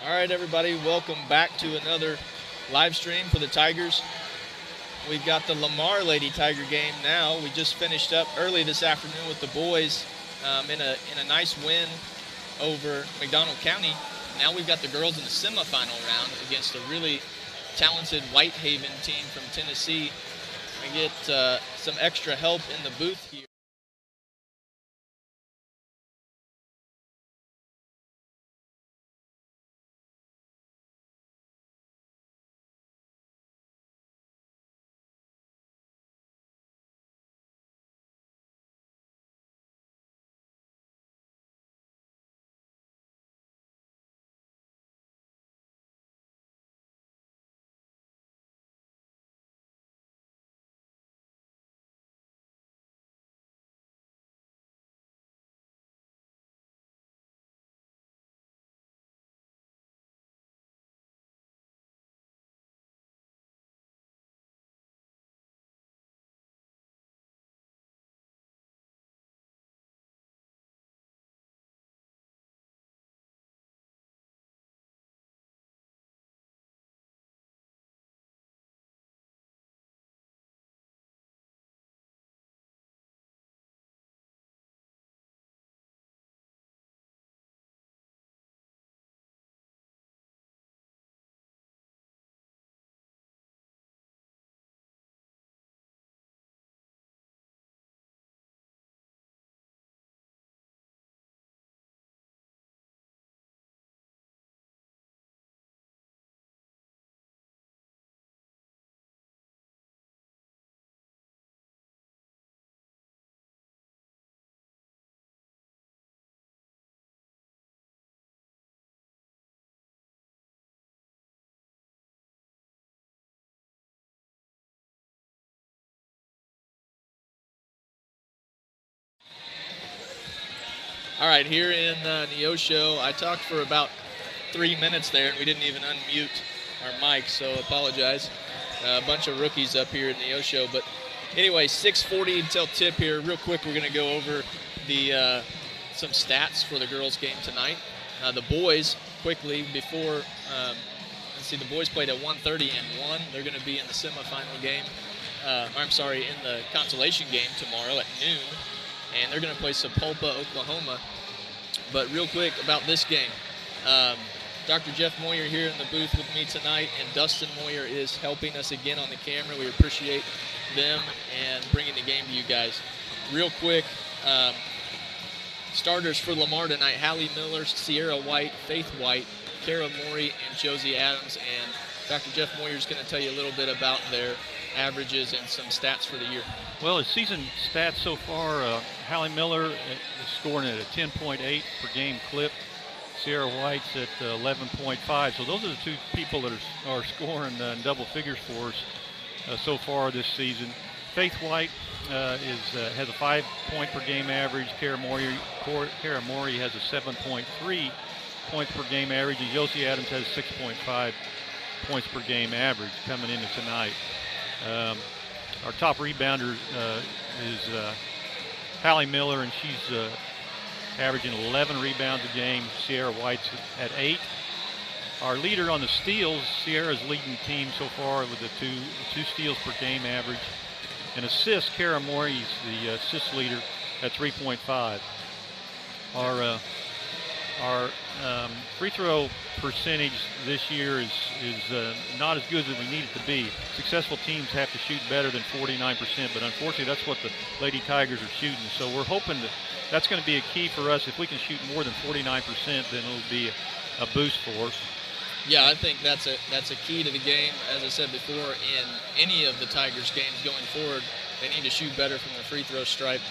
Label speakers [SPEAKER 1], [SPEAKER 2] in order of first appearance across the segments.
[SPEAKER 1] All right, everybody, welcome back to another live stream for the Tigers. We've got the Lamar Lady Tiger game now. We just finished up early this afternoon with the boys in a nice win over McDonald County. Now we've got the girls in the semifinal round against a really talented Whitehaven team from Tennessee. We get some extra help in the booth here. All right, here in Neosho, I talked for about 3 minutes there, and we didn't even unmute our mics, so apologize. A bunch of rookies up here in Neosho. But anyway, 6:40 until tip here. Real quick, we're going to go over the some stats for the girls' game tonight. The boys, quickly, before, let's see, the boys played at 1:30 and 1. They're going to be in the semifinal game. In the consolation game tomorrow at noon. And they're going to play Sapulpa, Oklahoma. But real quick about this game, Dr. Jeff Moyer here in the booth with me tonight, and Dustin Moyer is helping us again on the camera. We appreciate them and bringing the game to you guys. Real quick, starters for Lamar tonight: Hallie Miller, Sierra White, Faith White, Kara Morey, and Josie Adams. And Dr. Jeff Moyer is going to tell you a little bit about their averages and some stats for the year.
[SPEAKER 2] Well, his season stats so far, Hallie Miller is scoring at a 10.8 per game clip. Sierra White's at 11.5. So those are the two people that are scoring in double figures for us so far this season. Faith White has a 5-point per game average. Kara Morey has a 7.3 points per game average, and Josie Adams has 6.5 points per game average coming into tonight. Our top rebounder is Hallie Miller, and she's averaging 11 rebounds a game. Sierra White's at 8. Our leader on the steals, Sierra's leading the team so far with the two steals per game average. And assists, Kara Morey's the assist leader at 3.5. Our free throw percentage this year is not as good as we need it to be. Successful teams have to shoot better than 49%, but unfortunately that's what the Lady Tigers are shooting. So we're hoping that's going to be a key for us. If we can shoot more than 49%, then it'll be a boost for us.
[SPEAKER 1] Yeah, I think that's a key to the game. As I said before, in any of the Tigers games going forward, they need to shoot better from the free throw stripe.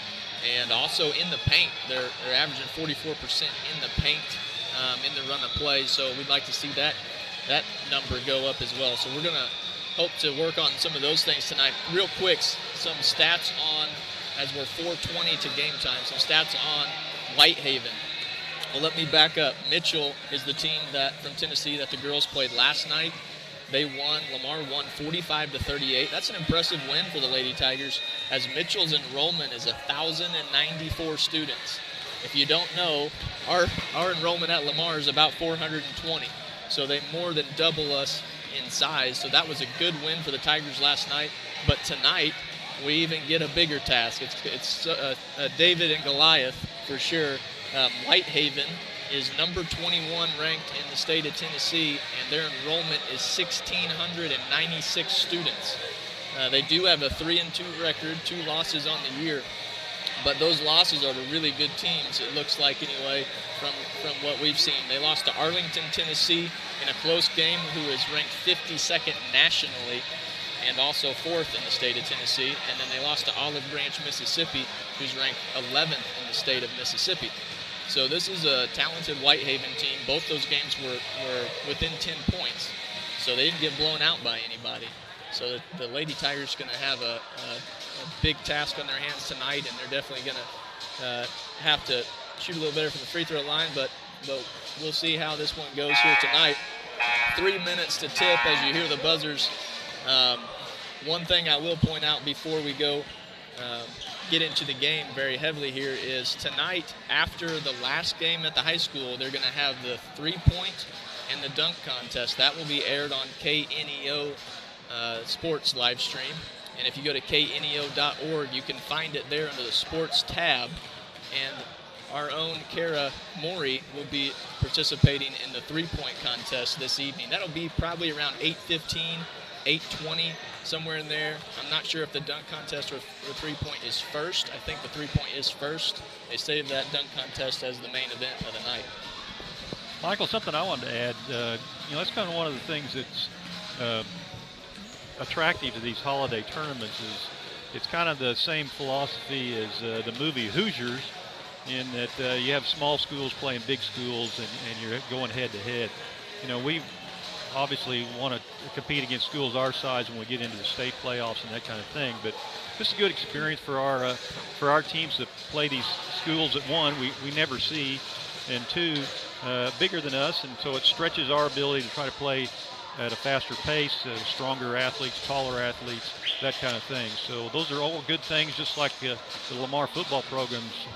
[SPEAKER 1] And also in the paint, they're averaging 44% in the paint in the run of play. So we'd like to see that number go up as well. So we're going to hope to work on some of those things tonight. Real quick, some stats on, as we're 4:20 to game time, some stats on Whitehaven. Well, let me back up. Mitchell is the team from Tennessee that the girls played last night. They won. Lamar won 45-38. That's an impressive win for the Lady Tigers, as Mitchell's enrollment is 1,094 students. If you don't know, our enrollment at Lamar is about 420. So they more than double us in size. So that was a good win for the Tigers last night. But tonight, we even get a bigger task. It's David and Goliath for sure. Whitehaven is number 21 ranked in the state of Tennessee, and their enrollment is 1,696 students. They do have a 3-2 record, 2 losses on the year, but those losses are to really good teams, it looks like anyway, from what we've seen. They lost to Arlington, Tennessee in a close game, who is ranked 52nd nationally and also 4th in the state of Tennessee. And then they lost to Olive Branch, Mississippi, who's ranked 11th in the state of Mississippi. So this is a talented Whitehaven team. Both those games were within 10 points, so they didn't get blown out by anybody. So the Lady Tigers are going to have a big task on their hands tonight, and they're definitely going to have to shoot a little better from the free throw line, but we'll see how this one goes here tonight. 3 minutes to tip as you hear the buzzers. One thing I will point out before we go get into the game very heavily here is tonight, after the last game at the high school, they're going to have the 3-point and the dunk contest. That will be aired on KNEO Sports live stream. And if you go to kneo.org, you can find it there under the sports tab. And our own Kara Mori will be participating in the 3-point contest this evening. That'll be probably around 8:15, 8:20, somewhere in there. I'm not sure if the dunk contest or the 3-point is first. I think the 3-point is first. They saved that dunk contest as the main event of the night.
[SPEAKER 2] Michael, something I wanted to add, that's kind of one of the things that's attractive to these holiday tournaments is it's kind of the same philosophy as the movie Hoosiers, in that you have small schools playing big schools and you're going head-to-head. We obviously want to compete against schools our size when we get into the state playoffs and that kind of thing, but this is a good experience for our teams to play these schools that, one, we never see, and two, bigger than us, and so it stretches our ability to try to play at a faster pace, stronger athletes, taller athletes, that kind of thing. So those are all good things, just like the Lamar football programs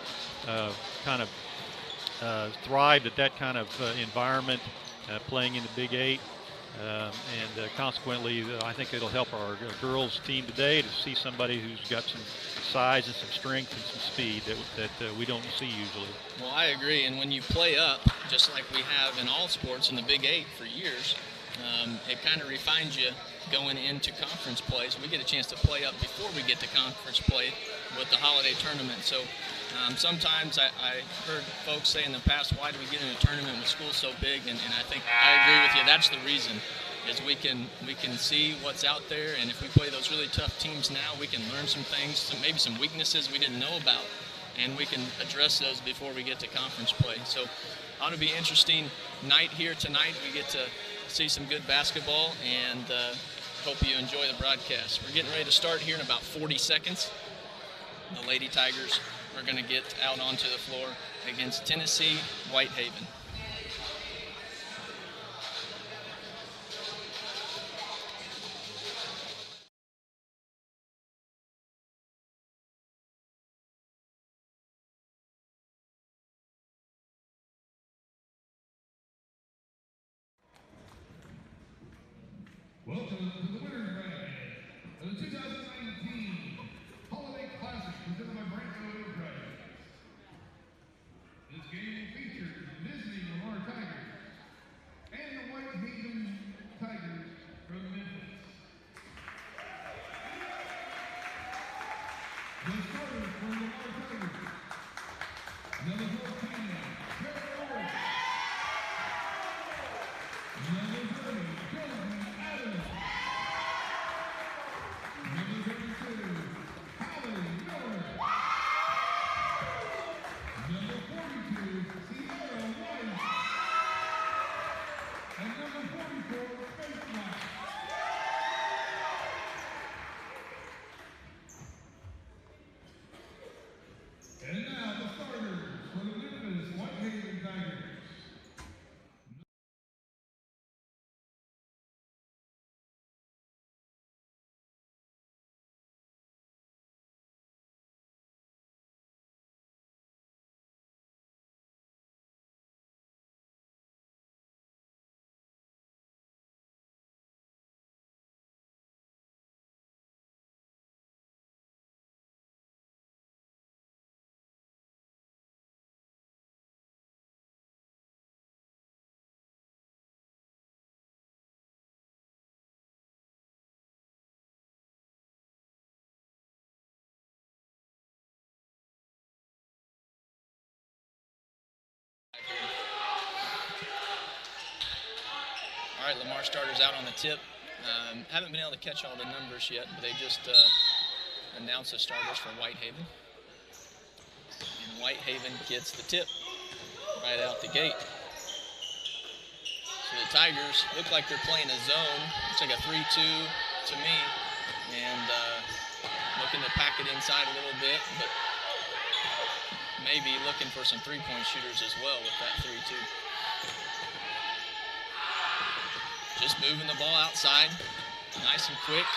[SPEAKER 2] kind of thrived at that kind of environment, playing in the Big Eight. And consequently, I think it'll help our girls team today to see somebody who's got some size and some strength and some speed that we don't see usually.
[SPEAKER 1] Well, I agree. And when you play up, just like we have in all sports in the Big Eight for years, it kind of refines you going into conference play. So we get a chance to play up before we get to conference play with the holiday tournament. So sometimes I heard folks say in the past, why do we get in a tournament with schools so big? And I think I agree with you. That's the reason, is we can see what's out there. And if we play those really tough teams now, we can learn some things, maybe some weaknesses we didn't know about, and we can address those before we get to conference play. So ought to be an interesting night here tonight. We get to see some good basketball, and hope you enjoy the broadcast. We're getting ready to start here in about 40 seconds. The Lady Tigers are going to get out onto the floor against Tennessee Whitehaven.
[SPEAKER 3] Welcome to the winner's bracket of the 2019 Holiday Classic presented by Brandon Enterprises. This game features Disney Lamar Tigers and the Whitehaven Tigers from Memphis. The starters from Lamar Tigers, number 14, Terry. Number 30, Jordan Adams. Number 32, Hallie Miller. Number 42, Sierra White. And number 44, Faith Knight. And now the starters for the Memphis Whitehaven Tigers.
[SPEAKER 1] All right, Lamar starters out on the tip. Haven't been able to catch all the numbers yet, but they just announced the starters for Whitehaven. And Whitehaven gets the tip right out the gate. So the Tigers look like they're playing a zone. Looks like a 3-2 to me. And looking to pack it inside a little bit, but maybe looking for some three-point shooters as well with that 3-2. Just moving the ball outside. Nice and quick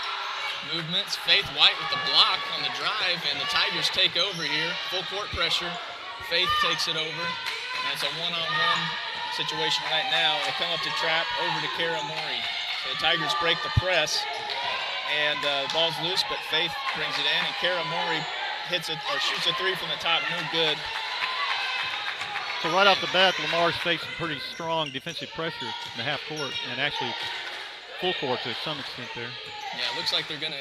[SPEAKER 1] movements. Faith White with the block on the drive, and the Tigers take over here. Full court pressure. Faith takes it over, and it's a one-on-one situation right now. They come up to trap over to Kara Mori. So the Tigers break the press, and the ball's loose, but Faith brings it in, and Kara Mori hits it or shoots a three from the top, no good.
[SPEAKER 2] So right off the bat, Lamar's facing pretty strong defensive pressure in the half court, and actually full court to some extent there.
[SPEAKER 1] Yeah, it looks like they're gonna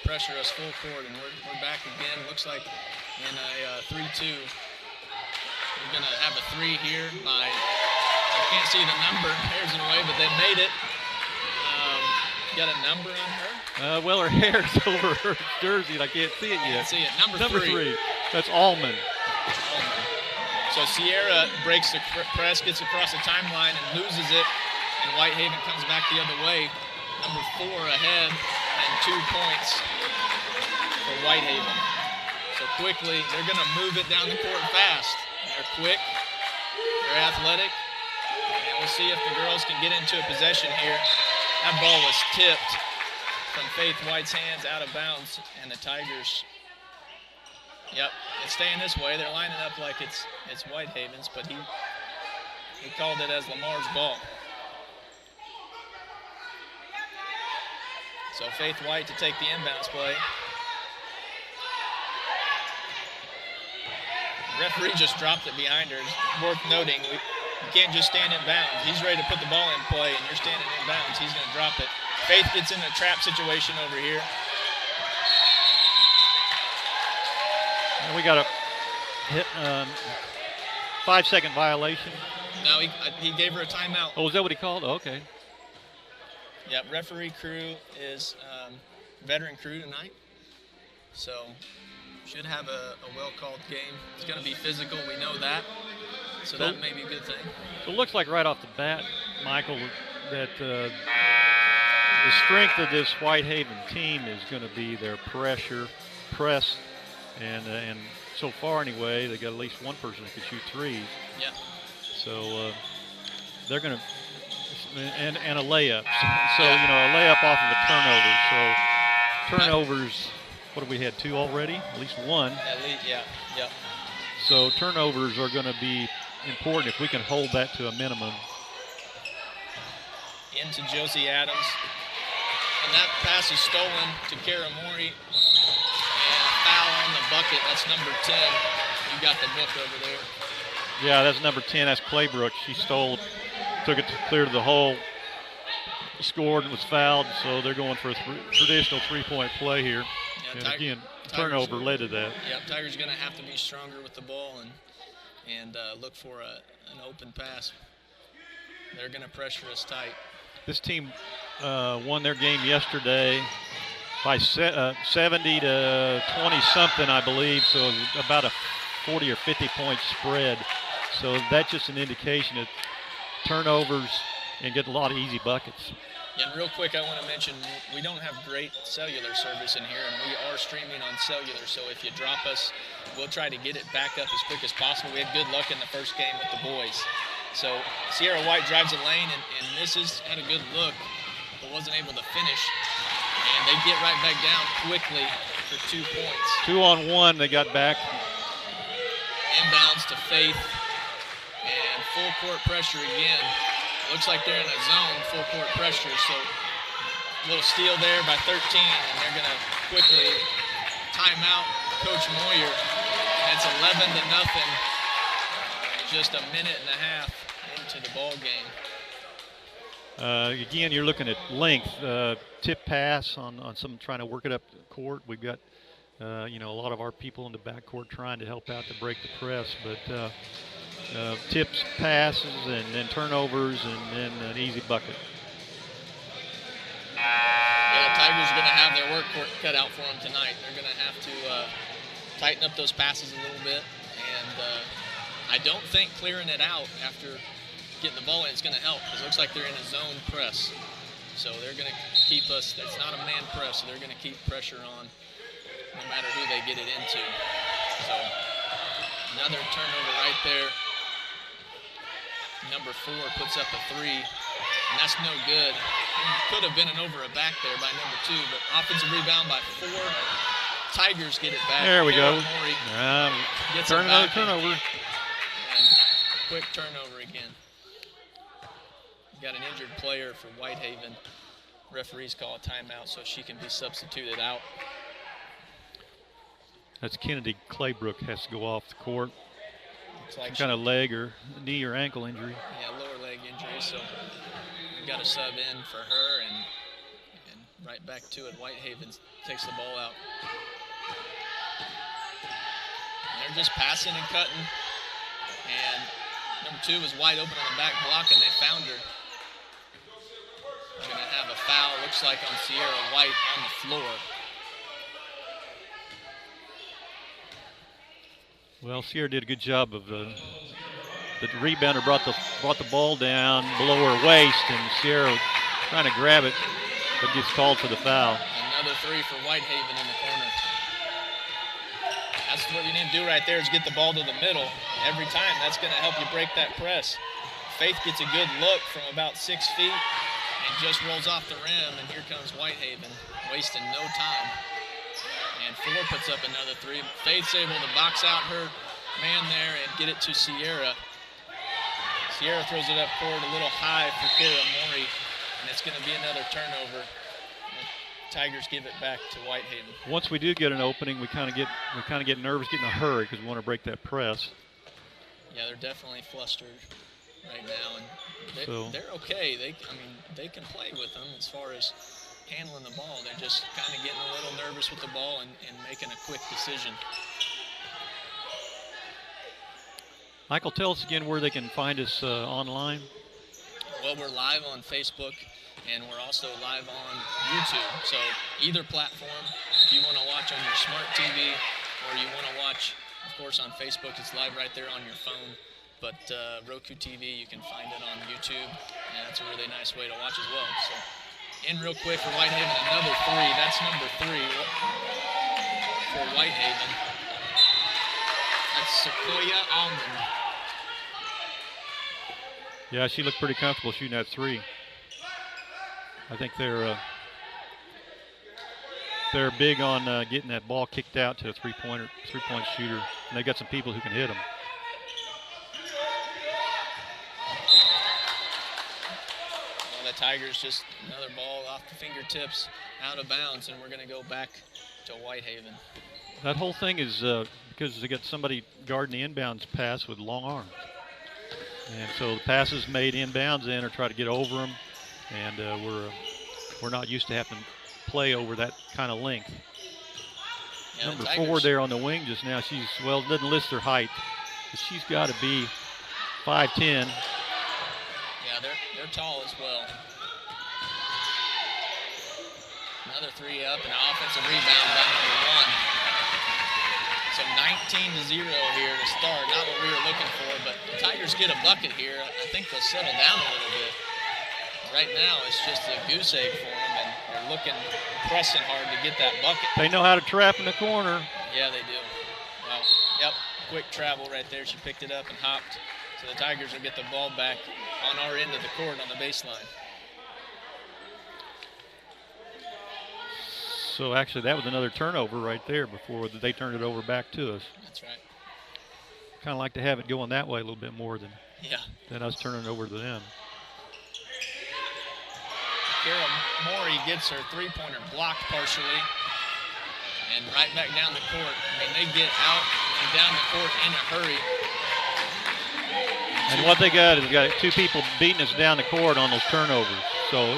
[SPEAKER 1] pressure us full court, and we're back again. Looks like in a 3-2. We're gonna have a three here by, I can't see the number, hair's in the way, but they made it. Got a number on her?
[SPEAKER 2] Well, her hair's over her jersey, and I can't see it yet.
[SPEAKER 1] Can't see it. Number
[SPEAKER 2] three. That's Allman.
[SPEAKER 1] So Sierra breaks the press, gets across the timeline, and loses it. And Whitehaven comes back the other way. Number 4 ahead, and 2 points for Whitehaven. So quickly, they're going to move it down the court fast. They're quick, they're athletic, and we'll see if the girls can get into a possession here. That ball was tipped from Faith White's hands out of bounds, and the Tigers, yep, it's staying this way. They're lining up like it's Whitehaven's, but he called it as Lamar's ball. So Faith White to take the inbounds play. The referee just dropped it behind her. It's worth noting, you can't just stand in bounds. He's ready to put the ball in play, and you're standing in bounds. He's going to drop it. Faith gets in a trap situation over here.
[SPEAKER 2] And we got a 5-second violation.
[SPEAKER 1] No, he gave her a timeout.
[SPEAKER 2] Oh, is that what he called? Oh, okay.
[SPEAKER 1] Yeah, referee crew is veteran crew tonight. So should have a well-called game. It's going to be physical, we know that. So that may be a good thing.
[SPEAKER 2] So it looks like right off the bat, Michael, that the strength of this Whitehaven team is going to be their press, and so far anyway, they got at least one person that can shoot threes.
[SPEAKER 1] Yeah.
[SPEAKER 2] So they're going to, and a layup. So a layup off of a turnover. So turnovers, what have we had, 2 already? At least 1.
[SPEAKER 1] At least, yeah.
[SPEAKER 2] So turnovers are going to be important if we can hold that to a minimum.
[SPEAKER 1] Into Josie Adams. And that pass is stolen to Kara Mori. And a foul on the bucket. That's number 10. You got the book over there.
[SPEAKER 2] Yeah, that's number 10. That's Claybrook. She stole, took it clear to the hole, scored and was fouled. So they're going for a traditional three-point play here. Yeah, and again, turnover led to that.
[SPEAKER 1] Yeah, Tigers are going to have to be stronger with the ball and look for an open pass. They're going to pressure us tight.
[SPEAKER 2] This team won their game yesterday by 70 to 20-something, I believe, so about a 40 or 50-point spread. So that's just an indication of turnovers and get a lot of easy buckets.
[SPEAKER 1] Yeah, and real quick, I want to mention we don't have great cellular service in here, and we are streaming on cellular, so if you drop us, we'll try to get it back up as quick as possible. We had good luck in the first game with the boys. So Sierra White drives a lane and misses, had a good look, but wasn't able to finish. And they get right back down quickly for 2 points.
[SPEAKER 2] 2-on-1, they got back.
[SPEAKER 1] Inbounds to Faith, and full court pressure again. Looks like they're in a zone, full court pressure, so a little steal there by 13, and they're going to quickly time out Coach Moyer. And it's 11-0, just a minute and a half into the ball game.
[SPEAKER 2] Again, you're looking at length, tip pass on some trying to work it up the court. We've got, a lot of our people in the backcourt trying to help out to break the press, but tips, passes, and then turnovers, and then an easy bucket.
[SPEAKER 1] Yeah, Tigers are going to have their work cut out for them tonight. They're going to have to tighten up those passes a little bit, and I don't think clearing it out after getting the ball in is going to help, because it looks like they're in a zone press. So they're going to keep us, it's not a man press, so they're going to keep pressure on no matter who they get it into. So another turnover right there. Number 4 puts up a 3, and that's no good. Could have been an over a back there by number 2, but offensive rebound by 4. Tigers get it back.
[SPEAKER 2] There we go.
[SPEAKER 1] Gets
[SPEAKER 2] turn
[SPEAKER 1] it
[SPEAKER 2] another
[SPEAKER 1] back
[SPEAKER 2] turnover.
[SPEAKER 1] and quick turnover again. Got an injured player for Whitehaven. Referees call a timeout so she can be substituted out.
[SPEAKER 2] That's Kennedy Claybrook has to go off the court.
[SPEAKER 1] Looks like
[SPEAKER 2] Some kind of leg or knee or ankle injury.
[SPEAKER 1] Yeah, lower leg injury, so we've got a sub in for her, and right back to it. Whitehaven takes the ball out. And they're just passing and cutting, and number 2 was wide open on the back block, and they found her. They're going to have a foul, looks like on Sierra White on the floor.
[SPEAKER 2] Well, Sierra did a good job of the rebounder brought the ball down below her waist, and Sierra trying to grab it, but gets called for the foul.
[SPEAKER 1] Another 3 for Whitehaven in the corner. That's what you need to do right there, is get the ball to the middle. Every time, that's going to help you break that press. Faith gets a good look from about 6 feet and just rolls off the rim, and here comes Whitehaven, wasting no time. And 4 puts up another 3. Faith's able to box out her man there and get it to Sierra. Sierra throws it up court a little high for Kara Mori, and it's going to be another turnover. Tigers give it back to Whitehaven.
[SPEAKER 2] Once we do get an opening, we kind of get nervous, get in a hurry because we want to break that press.
[SPEAKER 1] Yeah, they're definitely flustered right now, and they're okay. They can play with them as far as handling the ball. They're just kind of getting a little nervous with the ball and making a quick decision.
[SPEAKER 2] Michael, tell us again where they can find us online.
[SPEAKER 1] Well, we're live on Facebook, and we're also live on YouTube. So either platform, if you want to watch on your smart TV or you want to watch, of course, on Facebook, it's live right there on your phone. But Roku TV, you can find it on YouTube, and that's a really nice way to watch as well. So in real quick for Whitehaven, another 3. That's number 3 for Whitehaven. That's Sequoia Almond.
[SPEAKER 2] Yeah, she looked pretty comfortable shooting that 3. I think they're big on getting that ball kicked out to a three-point shooter, and they've got some people who can hit them.
[SPEAKER 1] Well, the Tigers just another ball off the fingertips, out of bounds, and we're going to go back to Whitehaven.
[SPEAKER 2] That whole thing is because they got somebody guarding the inbounds pass with long arms. And so the passes made inbounds in or try to get over them, and we're not used to having to play over that kind of length.
[SPEAKER 1] Yeah,
[SPEAKER 2] Number 4 there on the wing just now, doesn't list her height, but she's got to be 5'10".
[SPEAKER 1] Yeah, they're tall as well. Another 3 up, and an offensive rebound by number 1. So 19-0 here to start. Not what we were looking for, but the Tigers get a bucket here. I think they'll settle down a little bit. Right now, it's just a goose egg for them, and they're pressing hard to get that bucket.
[SPEAKER 2] They know how to trap in the corner.
[SPEAKER 1] Yeah, they do. Well, yep, quick travel right there. She picked it up and hopped. So the Tigers will get the ball back on our end of the court on the baseline.
[SPEAKER 2] So actually, that was another turnover right there before they turned it over back to us.
[SPEAKER 1] That's right.
[SPEAKER 2] Kind of like to have it going that way a little bit more than us turning it over to them.
[SPEAKER 1] Kara Mori gets her three-pointer blocked partially, and right back down the court. I mean, they get out and down the court in a hurry.
[SPEAKER 2] And what they got is got 2 people beating us down the court on those turnovers. So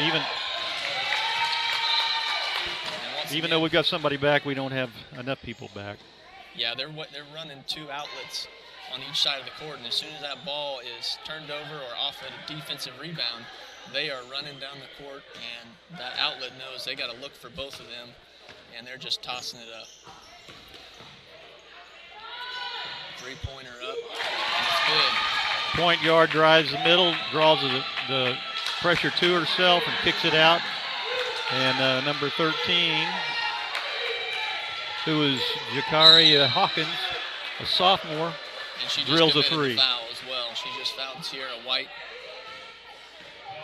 [SPEAKER 2] even though we've got somebody back, we don't have enough people back.
[SPEAKER 1] Yeah, they're running 2 outlets on each side of the court, and as soon as that ball is turned over or off at a defensive rebound, they are running down the court, and that outlet knows they got to look for both of them, and they're just tossing it up. Three-pointer up, and it's good.
[SPEAKER 2] Point guard drives the middle, draws the pressure to herself and kicks it out. And number 13, who is Jakari Hawkins, a sophomore,
[SPEAKER 1] and she
[SPEAKER 2] drills a
[SPEAKER 1] just
[SPEAKER 2] three.
[SPEAKER 1] The foul as well. She just fouled Sierra White.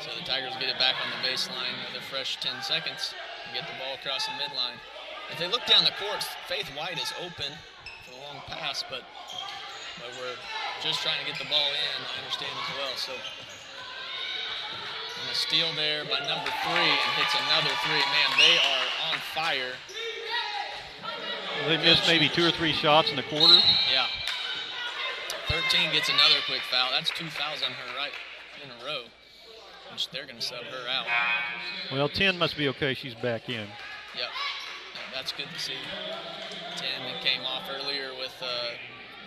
[SPEAKER 1] So the Tigers get it back on the baseline with a fresh 10 seconds and get the ball across the midline. If they look down the court, Faith White is open for the long pass, but we're just trying to get the ball in, I understand as well. So and a steal there by number 3 and hits another three. Man, they are on fire.
[SPEAKER 2] Well, they missed maybe 2 or 3 shots in the quarter.
[SPEAKER 1] Yeah. 13 gets another quick foul. That's 2 fouls on her right in a row. Which they're going to sub her out.
[SPEAKER 2] Well, 10 must be okay. She's back in.
[SPEAKER 1] Yep. That's good to see. 10 that came off earlier with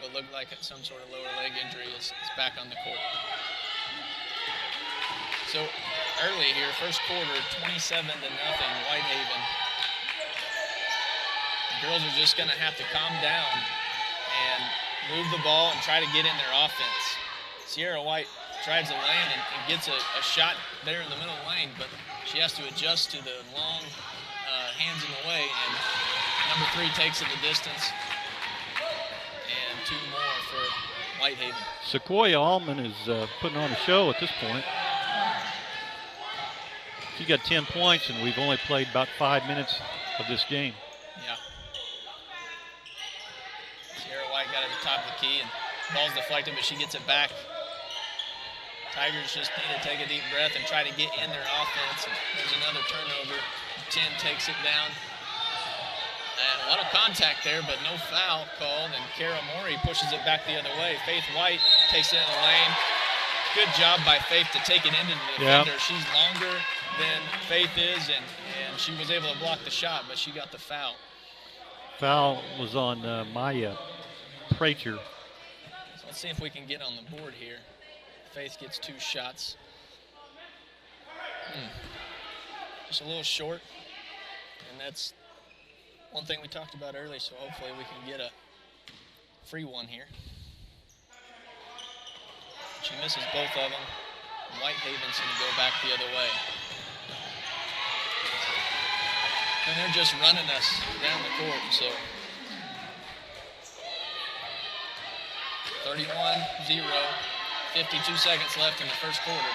[SPEAKER 1] what looked like some sort of lower leg injury is back on the court. So early here, first quarter, 27-0, Whitehaven. The girls are just going to have to calm down and move the ball and try to get in their offense. Sierra White tries a lane and gets a shot there in the middle lane, but she has to adjust to the long hands in the way, and number 3 takes it the distance. And 2 more for Whitehaven.
[SPEAKER 2] Sequoia Allman is putting on a show at this point. She got 10 points, and we've only played about 5 minutes of this game.
[SPEAKER 1] Yeah. Sierra White got at the top of the key, and ball's deflected, but she gets it back. Tigers just need to take a deep breath and try to get in their offense. And there's another turnover. 10 takes it down. And a lot of contact there, but no foul called. And Kara Mori pushes it back the other way. Faith White takes it in the lane. Good job by Faith to take it into the defender. Yep. She's longer than Faith is, and she was able to block the shot, but she got the foul.
[SPEAKER 2] Foul was on Maya Prater.
[SPEAKER 1] So let's see if we can get on the board here. Faith gets 2 shots. Just a little short, and that's one thing we talked about earlier, so hopefully we can get a free one here. She misses both of them. Whitehaven's going to go back the other way. And they're just running us down the court, so 31-0. 52 seconds left in the first quarter.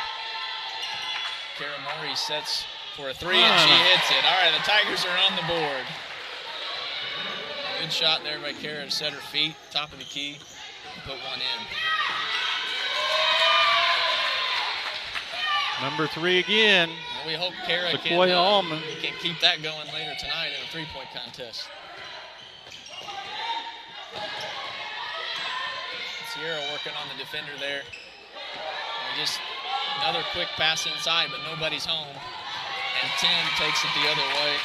[SPEAKER 1] Kara Mori sets for a 3 and she hits it. All right, the Tigers are on the board. Good shot there by Kara to set her feet, top of the key, and put one in.
[SPEAKER 2] Number 3 again.
[SPEAKER 1] Well, we hope Kara can keep that going later tonight in a 3-point contest. Sierra working on the defender there. And just another quick pass inside, but nobody's home. And 10 takes it the other way.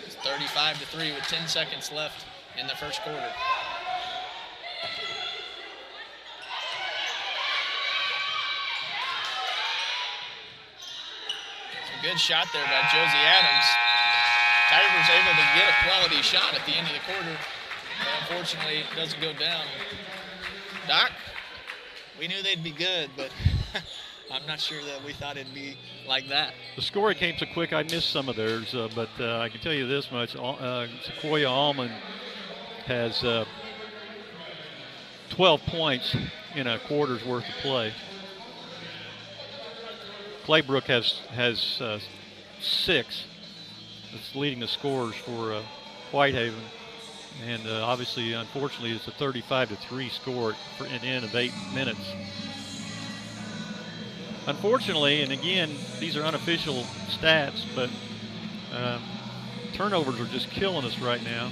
[SPEAKER 1] It's 35-3 with 10 seconds left in the first quarter. Some good shot there by Josie Adams. Tigers able to get a quality shot at the end of the quarter. But unfortunately, it doesn't go down. Doc, we knew they'd be good, but I'm not sure that we thought it'd be like that.
[SPEAKER 2] The scoring came so quick, I missed some of theirs, but I can tell you this much. Sequoia Allman has 12 points in a quarter's worth of play. Claybrook has 6. That's leading the scores for Whitehaven. And obviously, unfortunately, it's a 35-3 score for an end of 8 minutes. Unfortunately, and again, these are unofficial stats, but turnovers are just killing us right now.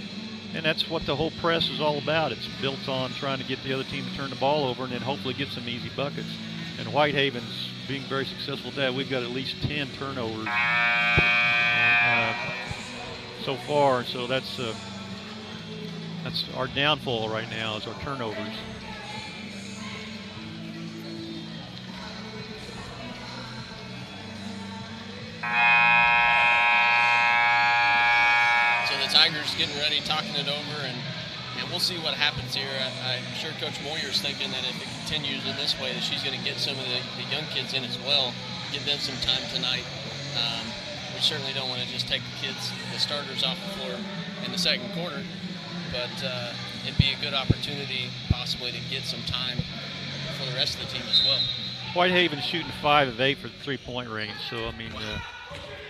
[SPEAKER 2] And that's what the whole press is all about. It's built on trying to get the other team to turn the ball over and then hopefully get some easy buckets. And Whitehaven's being very successful at that. We've got at least 10 turnovers so far, so that's That's our downfall right now, is our turnovers.
[SPEAKER 1] So the Tigers getting ready, talking it over, and we'll see what happens here. I'm sure Coach Moyer's thinking that if it continues in this way, that she's going to get some of the young kids in as well, give them some time tonight. We certainly don't want to just take the starters off the floor in the second quarter, but it'd be a good opportunity possibly to get some time for the rest of the team as well.
[SPEAKER 2] Whitehaven's shooting 5 of 8 for the three-point range, so I mean,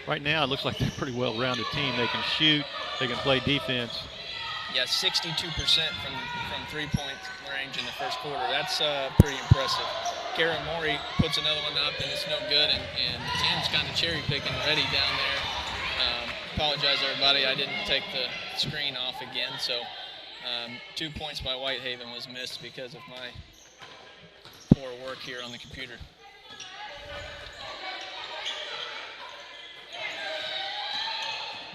[SPEAKER 2] right now it looks like they're a pretty well-rounded team. They can shoot, they can play defense.
[SPEAKER 1] Yeah, 62% from three-point range in the first quarter. That's pretty impressive. Karen Morey puts another one up, and it's no good, and Tim's kind of cherry-picking ready down there. Apologize, everybody. I didn't take the screen off again, so 2 points by Whitehaven was missed because of my poor work here on the computer.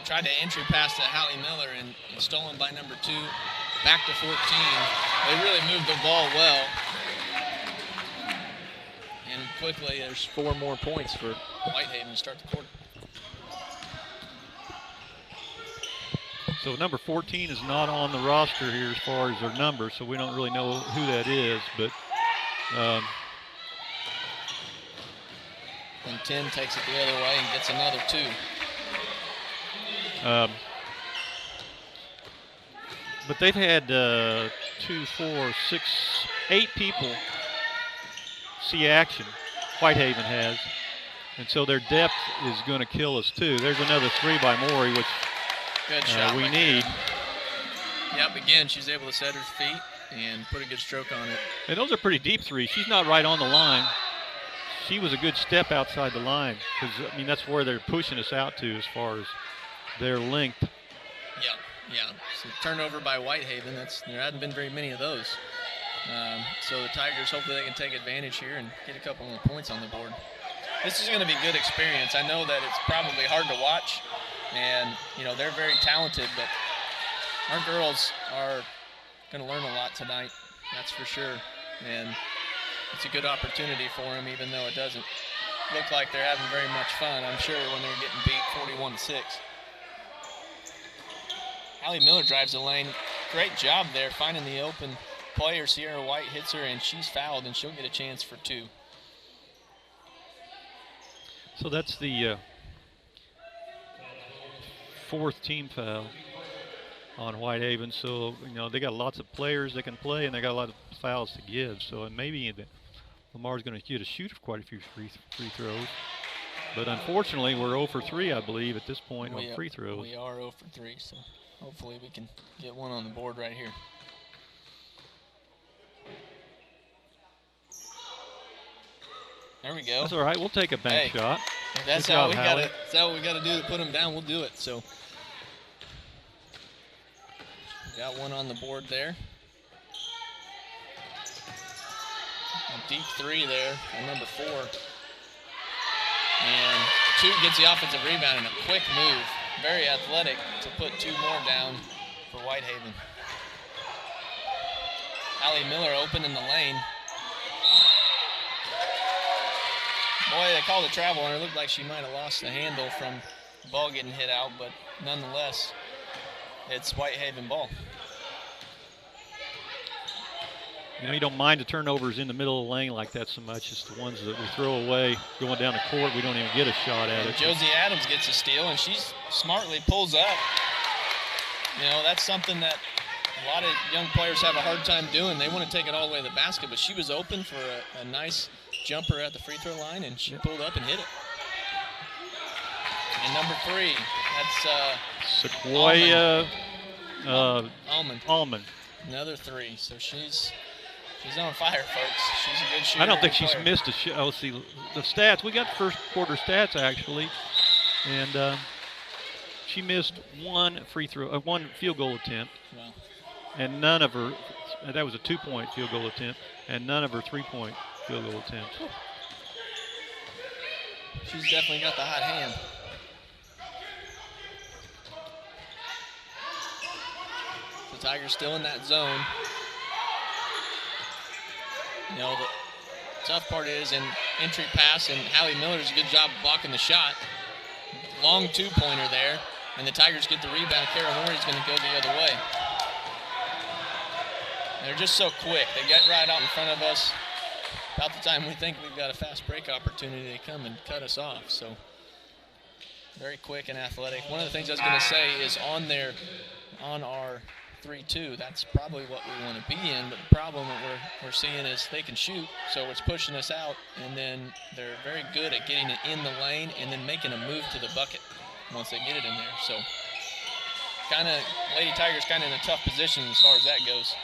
[SPEAKER 1] Tried to entry pass to Hallie Miller and stolen by number 2, back to 14. They really moved the ball well. And quickly, there's 4 more points for Whitehaven to start the quarter.
[SPEAKER 2] So number 14 is not on the roster here as far as their number, so we don't really know who that is, but
[SPEAKER 1] and 10 takes it the other way and gets another 2.
[SPEAKER 2] But they've had 2, 4, 6, 8 people see action. Whitehaven has, and so their depth is going to kill us too. There's another 3 by Morey, which
[SPEAKER 1] good shot
[SPEAKER 2] we need.
[SPEAKER 1] Yep, again, she's able to set her feet and put a good stroke on it.
[SPEAKER 2] And those are pretty deep 3s. She's not right on the line. She was a good step outside the line, because I mean that's where they're pushing us out to as far as their length.
[SPEAKER 1] Yeah. So turnover by Whitehaven. There hadn't been very many of those. So the Tigers, hopefully they can take advantage here and get a couple more points on the board. This is going to be good experience. I know that it's probably hard to watch, and they're very talented, but our girls are going to learn a lot tonight. That's for sure. And it's a good opportunity for them, even though it doesn't look like they're having very much fun, I'm sure, when they're getting beat 41-6. Hallie Miller drives the lane. Great job there finding the open player. Sierra White hits her, and she's fouled, and she'll get a chance for 2.
[SPEAKER 2] So that's the 4th team foul on Whitehaven. So, they got lots of players that can play, and they got a lot of fouls to give. So maybe Lamar's going to get to shoot quite a few free throws. But unfortunately, we're 0 for 3, I believe, at this point on free throws.
[SPEAKER 1] We are 0 for 3, so hopefully we can get one on the board right here. There we go.
[SPEAKER 2] That's all right. We'll take a bank shot.
[SPEAKER 1] If that's how we got it. That's how we got to do to put them down. We'll do it. So got one on the board there. A deep 3 there on number 4. And 2 gets the offensive rebound and a quick move. Very athletic to put 2 more down for Whitehaven. Hallie Miller open in the lane. Boy, they called a travel on her. It looked like she might have lost the handle from the ball getting hit out, but nonetheless, it's Whitehaven ball.
[SPEAKER 2] You don't mind the turnovers in the middle of the lane like that so much. It's the ones that we throw away going down the court. We don't even get a shot at it.
[SPEAKER 1] Josie Adams gets a steal, and she smartly pulls up. That's something that a lot of young players have a hard time doing. They want to take it all the way to the basket, but she was open for a nice jumper at the free throw line, and she pulled up and hit it. And number 3, that's
[SPEAKER 2] Sequoia
[SPEAKER 1] Allman. Another 3. So she's on fire, folks. She's a good shooter.
[SPEAKER 2] I don't think she's missed a shot. Oh, see the stats. We got the first quarter stats actually, and she missed 1 1 field goal attempt, and none of her. That was a 2-point field goal attempt, and none of her 3-point field goal attempts.
[SPEAKER 1] She's definitely got the hot hand. The Tigers still in that zone. You know, the tough part is in entry pass, and Hallie Miller does a good job blocking the shot. Long two-pointer there, and the Tigers get the rebound. Kara Mori's going to go the other way. They're just so quick. They get right out in front of us. About the time we think we've got a fast break opportunity, they come and cut us off. So very quick and athletic. One of the things I was going to say is on our 3-2, that's probably what we want to be in, but the problem that we're seeing is they can shoot, so it's pushing us out, and then they're very good at getting it in the lane and then making a move to the bucket once they get it in there. So kind of Lady Tigers kind of in a tough position as far as that goes.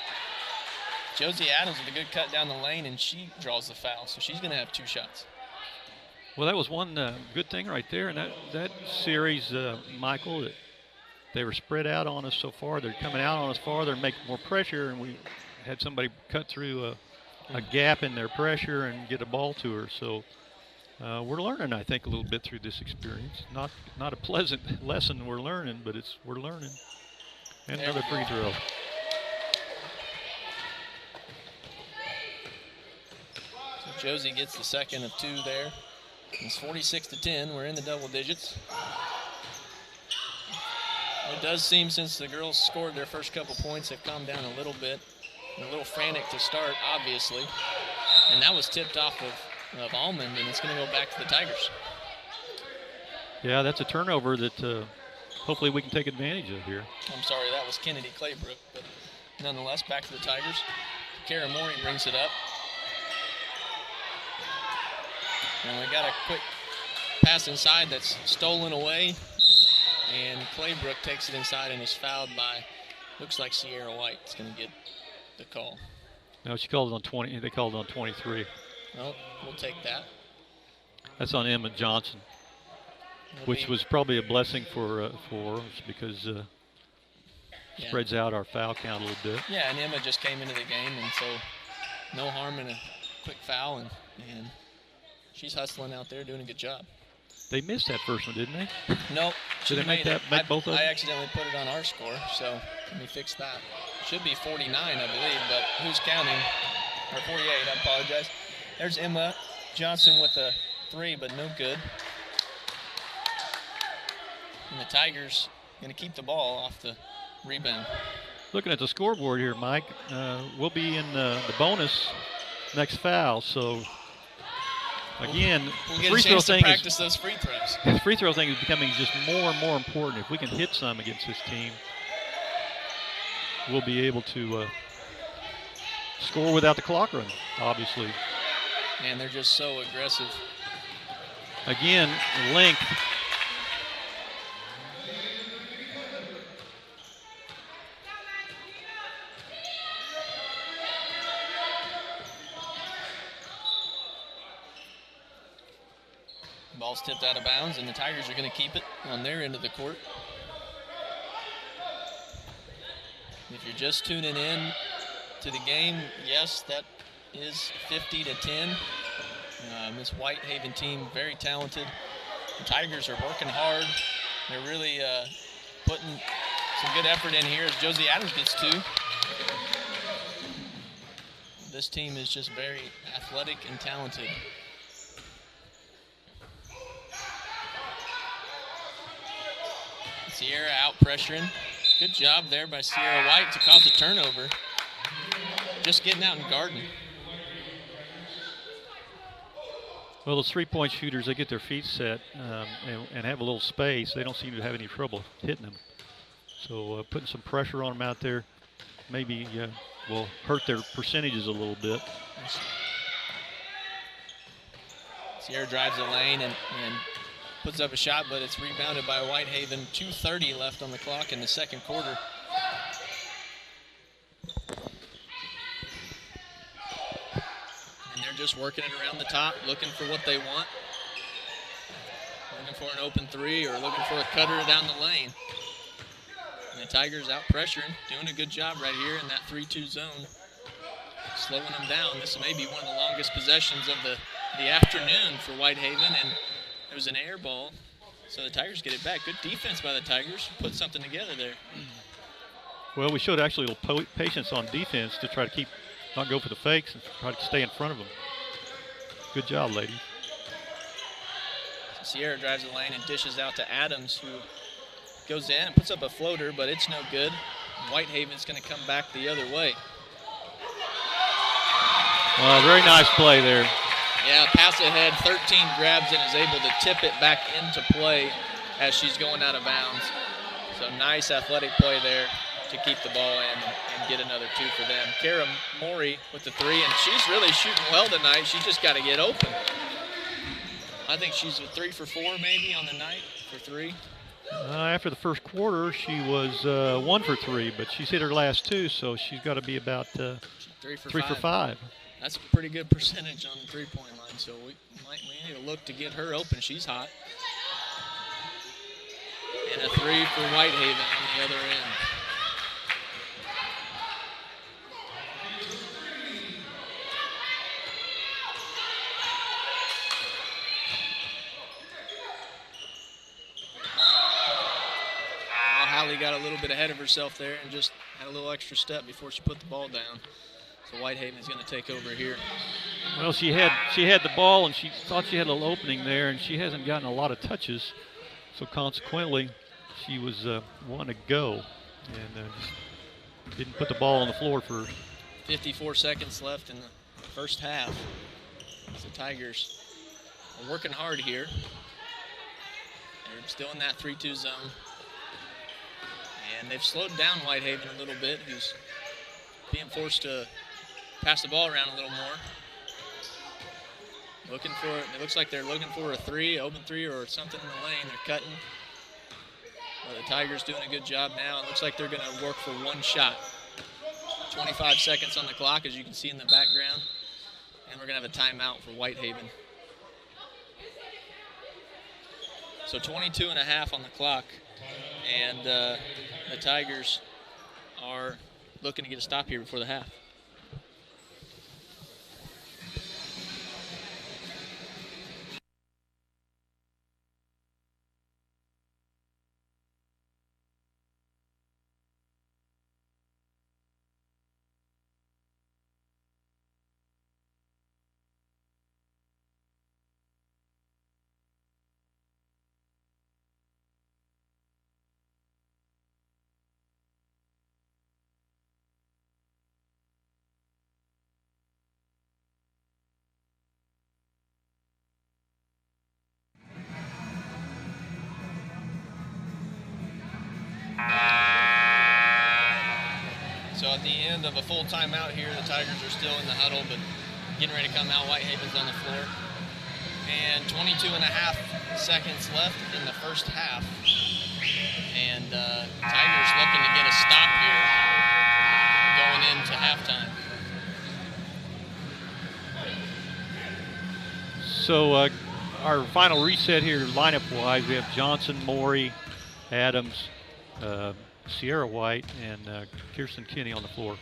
[SPEAKER 1] Josie Adams with a good cut down the lane, and she draws the foul, so she's going to have 2 shots.
[SPEAKER 2] Well, that was one good thing right there, and that series, Michael, they were spread out on us so far. They're coming out on us farther and making more pressure, and we had somebody cut through a gap in their pressure and get a ball to her. So we're learning, I think, a little bit through this experience. Not a pleasant lesson we're learning, but we're learning. And another free throw.
[SPEAKER 1] So Josie gets the second of 2 there. It's 46-10. We're in the double digits. It does seem, since the girls scored their first couple points, they've calmed down a little bit. They're a little frantic to start, obviously. And that was tipped off of Almond, and it's going to go back to the Tigers.
[SPEAKER 2] Yeah, that's a turnover that hopefully we can take advantage of here.
[SPEAKER 1] I'm sorry, that was Kennedy Claybrook, but nonetheless, back to the Tigers. Kara Mori brings it up. And we got a quick pass inside that's stolen away. And Claybrook takes it inside and is fouled by, looks like Sierra White is going to get the call.
[SPEAKER 2] No, she called it on 20. They called it on 23.
[SPEAKER 1] Well, we'll take that.
[SPEAKER 2] That's on Emma Johnson, which was probably a blessing for us because spreads out our foul count a little bit.
[SPEAKER 1] Yeah, and Emma just came into the game, and so no harm in a quick foul, and she's hustling out there doing a good job.
[SPEAKER 2] They missed that first one, didn't they?
[SPEAKER 1] Nope.
[SPEAKER 2] Did they make both of them?
[SPEAKER 1] I accidentally put it on our score, so let me fix that. Should be 49, I believe, but who's counting? Or 48, I apologize. There's Emma Johnson with a 3, but no good. And the Tigers going to keep the ball off the rebound.
[SPEAKER 2] Looking at the scoreboard here, Mike, we'll be in the bonus next foul, so again,
[SPEAKER 1] we'll get a chance to practice those free throws.
[SPEAKER 2] The free throw thing is becoming just more and more important. If we can hit some against this team, we'll be able to score without the clock running, obviously.
[SPEAKER 1] And they're just so aggressive.
[SPEAKER 2] Again, length.
[SPEAKER 1] Ball's tipped out of bounds, and the Tigers are going to keep it on their end of the court. If you're just tuning in to the game, yes, that is 50-10. This Whitehaven team, very talented. The Tigers are working hard. They're really putting some good effort in here as Josie Adams gets 2. This team is just very athletic and talented. Sierra out pressuring. Good job there by Sierra White to cause a turnover. Just getting out and guarding.
[SPEAKER 2] Well, those three-point shooters, they get their feet set and have a little space. They don't seem to have any trouble hitting them. So putting some pressure on them out there maybe will hurt their percentages a little bit.
[SPEAKER 1] Sierra drives the lane and puts up a shot, but it's rebounded by Whitehaven. 2:30 left on the clock in the second quarter. And they're just working it around the top, looking for what they want. Looking for an open 3 or looking for a cutter down the lane. And the Tigers out pressuring, doing a good job right here in that 3-2 zone. Slowing them down. This may be one of the longest possessions of the afternoon for Whitehaven, and it was an air ball, so the Tigers get it back. Good defense by the Tigers. Put something together there.
[SPEAKER 2] Well, we showed actually a little patience on defense to try to not go for the fakes and try to stay in front of them. Good job, ladies.
[SPEAKER 1] Sierra drives the lane and dishes out to Adams, who goes in and puts up a floater, but it's no good. Whitehaven's going to come back the other way.
[SPEAKER 2] Very nice play there.
[SPEAKER 1] Yeah, pass ahead, 13 grabs and is able to tip it back into play as she's going out of bounds. So nice athletic play there to keep the ball in and get another 2 for them. Kara Mori with the 3, and she's really shooting well tonight. She's just got to get open. I think she's a 3 for 4 maybe on the night for 3.
[SPEAKER 2] After the first quarter, she was 1 for 3, but she's hit her last 2, so she's got to be about 3 for 5.
[SPEAKER 1] That's a pretty good percentage on the 3-point line, so we need to look to get her open. She's hot. And a 3 for Whitehaven on the other end. Hallie got a little bit ahead of herself there and just had a little extra step before she put the ball down. So Whitehaven is going to take over here.
[SPEAKER 2] Well, she had the ball and she thought she had a little opening there, and she hasn't gotten a lot of touches. So consequently, she was wanting to go and just didn't put the ball on the floor for
[SPEAKER 1] 54 seconds left in the first half. So Tigers are working hard here. They're still in that 3-2 zone. And they've slowed down Whitehaven a little bit, who's being forced to pass the ball around a little more. It looks like they're looking for a 3, open 3 or something in the lane. They're cutting. Well, the Tigers doing a good job now. It looks like they're going to work for 1 shot. 25 seconds on the clock, as you can see in the background. And we're going to have a timeout for Whitehaven. So 22 and a half on the clock. And the Tigers are looking to get a stop here before the half. So at the end of a full timeout here, the Tigers are still in the huddle, but getting ready to come out. Whitehaven's on the floor. And 22 and a half seconds left in the first half. And Tigers looking to get a stop here going into halftime.
[SPEAKER 2] So our final reset here, lineup-wise, we have Johnson, Maury, Adams, Sierra White, and Kirsten Kinney on the floor.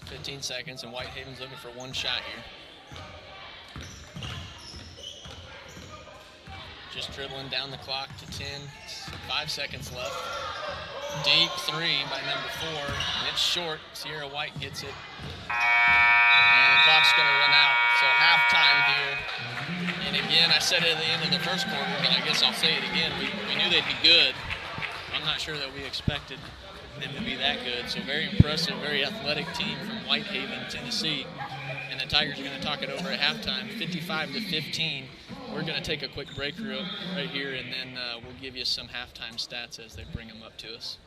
[SPEAKER 1] 15 seconds, and Whitehaven's looking for 1 shot here. Just dribbling down the clock to 10. 5 seconds left. Deep 3 by number 4, and it's short. Sierra White gets it. And the clock's going to run out. So halftime here. And again, I said it at the end of the first quarter, but I guess I'll say it again. We knew they'd be good. I'm not sure that we expected them to be that good. So very impressive, very athletic team from Whitehaven, Tennessee. And the Tigers are going to talk it over at halftime, 55-15. We're going to take a quick break right here, and then we'll give you some halftime stats as they bring them up to us.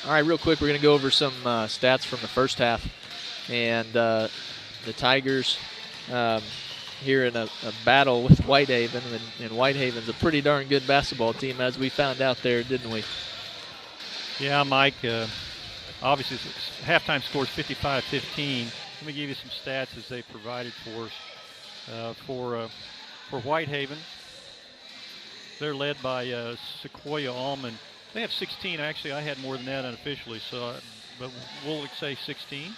[SPEAKER 1] All right, real quick, we're going to go over some stats from the first half. And the Tigers here in a battle with Whitehaven. And Whitehaven's a pretty darn good basketball team, as we found out there, didn't we?
[SPEAKER 2] Yeah, Mike. Obviously, halftime score is 55-15. Let me give you some stats as they provided for us. For Whitehaven, they're led by Sequoia Allman. They have 16. Actually, I had more than that unofficially, but we'll say 16.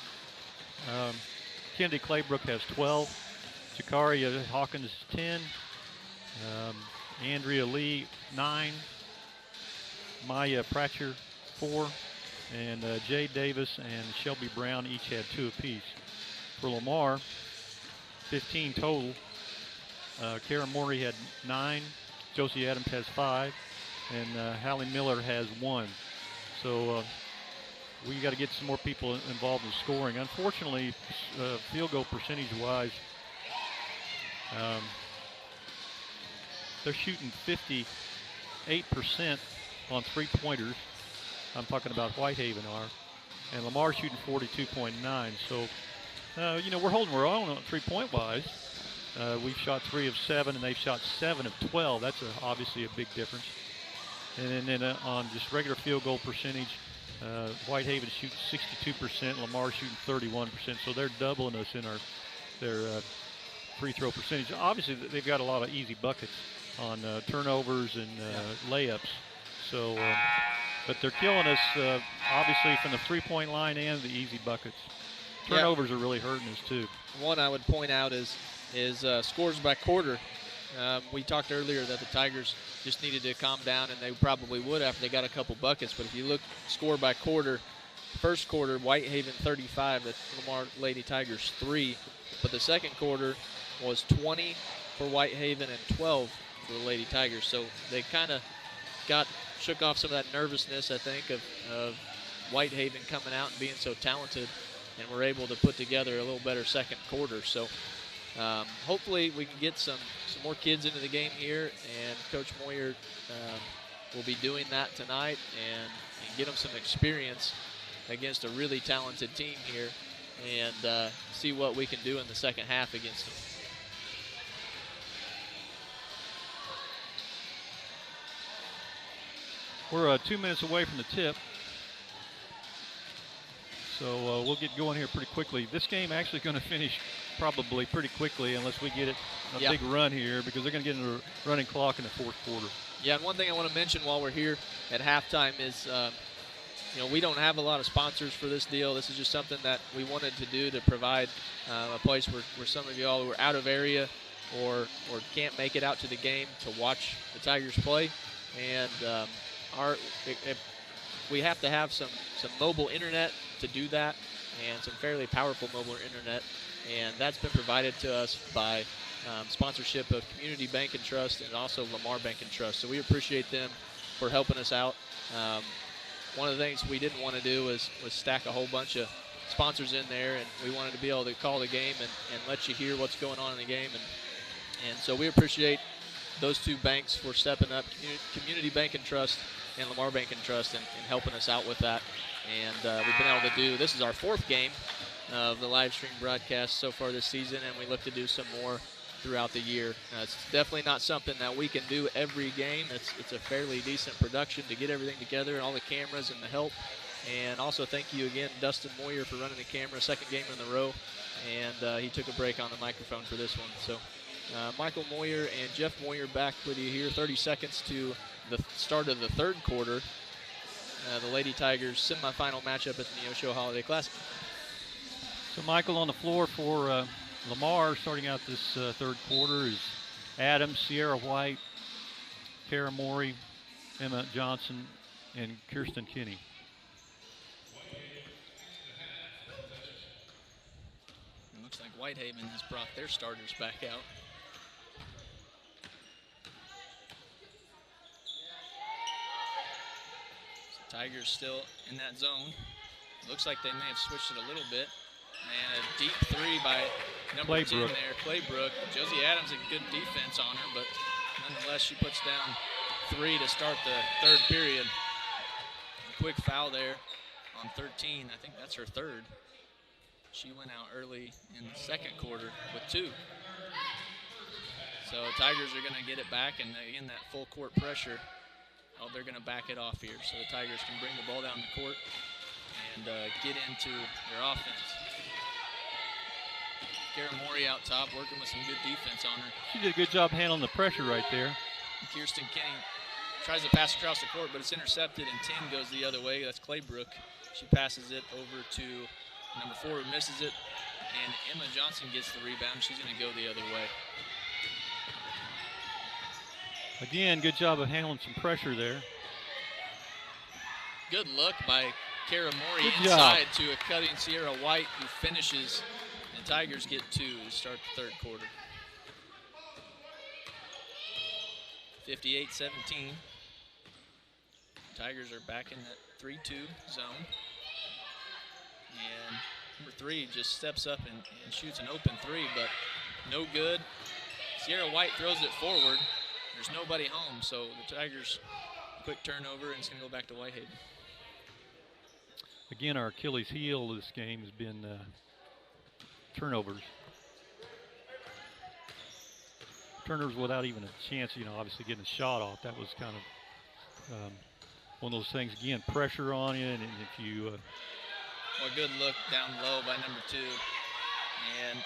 [SPEAKER 2] Kennedy Claybrook has 12. Jakari Hawkins 10. Andrea Lee 9. Maya Pratcher 4. And Jay Davis and Shelby Brown each had 2 apiece. For Lamar, 15 total. Karen Morey had 9. Josie Adams has 5. And Hallie Miller has 1. So we got to get some more people involved in scoring. Unfortunately, field goal percentage-wise, they're shooting 58% on three-pointers. I'm talking about Whitehaven are. And Lamar's shooting 42.9. So, we're holding our own on three-point-wise. We've shot 3 of 7, and they've shot 7 of 12. That's obviously a big difference. And then on just regular field goal percentage, Whitehaven shoots 62%, Lamar shooting 31%. So they're doubling us in their free throw percentage. Obviously, they've got a lot of easy buckets on turnovers and layups. So, but they're killing us, obviously, from the three-point line and the easy buckets. Turnovers are really hurting us, too.
[SPEAKER 1] One I would point out is scores by quarter. We talked earlier that the Tigers just needed to calm down, and they probably would after they got a couple buckets. But if you look score by quarter, first quarter, Whitehaven 35, the Lamar Lady Tigers 3. But the second quarter was 20 for Whitehaven and 12 for the Lady Tigers. So they kind of shook off some of that nervousness, I think, of Whitehaven coming out and being so talented, and were able to put together a little better second quarter. So hopefully we can get some more kids into the game here, and Coach Moyer will be doing that tonight and get them some experience against a really talented team here, and see what we can do in the second half against them.
[SPEAKER 2] We're 2 minutes away from the tip. So we'll get going here pretty quickly. This game actually going to finish probably pretty quickly unless we get a big run here, because they're going to get into a running clock in the fourth quarter.
[SPEAKER 1] Yeah, and one thing I want to mention while we're here at halftime is, we don't have a lot of sponsors for this deal. This is just something that we wanted to do to provide a place where some of y'all who are out of area or can't make it out to the game to watch the Tigers play. And we have to have some mobile internet to do that, and some fairly powerful mobile internet, and that's been provided to us by sponsorship of Community Bank and Trust and also Lamar Bank and Trust. So we appreciate them for helping us out. One of the things we didn't want to do was stack a whole bunch of sponsors in there, and we wanted to be able to call the game and let you hear what's going on in the game, and so we appreciate those two banks for stepping up, Community Bank and Trust and Lamar Bank and Trust, and helping us out with that. And we've been able to do, this is our 4th game of the live stream broadcast so far this season, and we look to do some more throughout the year. It's definitely not something that we can do every game. It's a fairly decent production to get everything together and all the cameras and the help. And also thank you again, Dustin Moyer, for running the camera, 2nd game in a row. And he took a break on the microphone for this one. So Michael Moyer and Jeff Moyer back with you here, 30 seconds to the start of the 3rd quarter. The Lady Tigers semifinal matchup at the Neosho Holiday Classic.
[SPEAKER 2] So Michael, on the floor for Lamar starting out this 3rd quarter is Adams, Sierra White, Kara Morey, Emma Johnson, and Kirsten Kinney.
[SPEAKER 1] It looks like Whitehaven has brought their starters back out. Tigers still in that zone. Looks like they may have switched it a little bit. And a deep 3 by number 10 there, Claybrook. Josie Adams, a good defense on her, but nonetheless she puts down 3 to start the 3rd period. quick foul there on 13. I think that's her third. She went out early in the second quarter with 2. So Tigers are going to get it back, and again, that full court pressure, they're going to back it off here. So the Tigers can bring the ball down the court and get into their offense. Kara Mori out top, working with some good defense on her.
[SPEAKER 2] She did a good job handling the pressure right there.
[SPEAKER 1] Kirsten Kenny tries to pass across the court, but it's intercepted, and 10 goes the other way. That's Claybrook. She passes it over to number 4, who misses it, and Emma Johnson gets the rebound. She's going to go the other way.
[SPEAKER 2] Again, good job of handling some pressure there.
[SPEAKER 1] Good look by Kara Mori
[SPEAKER 2] Good
[SPEAKER 1] inside
[SPEAKER 2] job.
[SPEAKER 1] to a cutting Sierra White, who finishes, and Tigers get 2 to start the third quarter. 58-17. Tigers are back in that 3-2 zone. And number 3 just steps up and shoots an open 3, but no good. Sierra White throws it forward. There's nobody home, so the Tigers, quick turnover, and it's going to go back to Whitehaven.
[SPEAKER 2] Again, our Achilles heel of this game has been turnovers. Turnovers without even a chance, obviously getting a shot off. That was kind of one of those things. Again, pressure on you, and if you...
[SPEAKER 1] Well, good look down low by number 2, and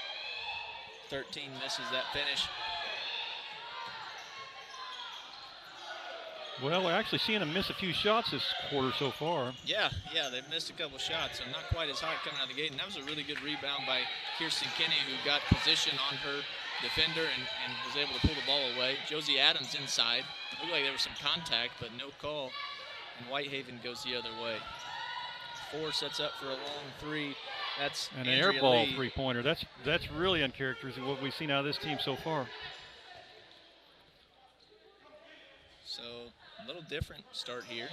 [SPEAKER 1] 13 misses that finish.
[SPEAKER 2] Well, we're actually seeing them miss a few shots this quarter so far.
[SPEAKER 1] Yeah, they've missed a couple shots, so not quite as hot coming out of the gate. And that was a really good rebound by Kirsten Kenny, who got position on her defender and was able to pull the ball away. Josie Adams inside. Looked like there was some contact, but no call. And Whitehaven goes the other way. 4 sets up for a long 3. That's
[SPEAKER 2] an
[SPEAKER 1] Andrea
[SPEAKER 2] air ball
[SPEAKER 1] Lee.
[SPEAKER 2] three-pointer. That's really uncharacteristic of what we've seen out of this team so far.
[SPEAKER 1] So a little different start here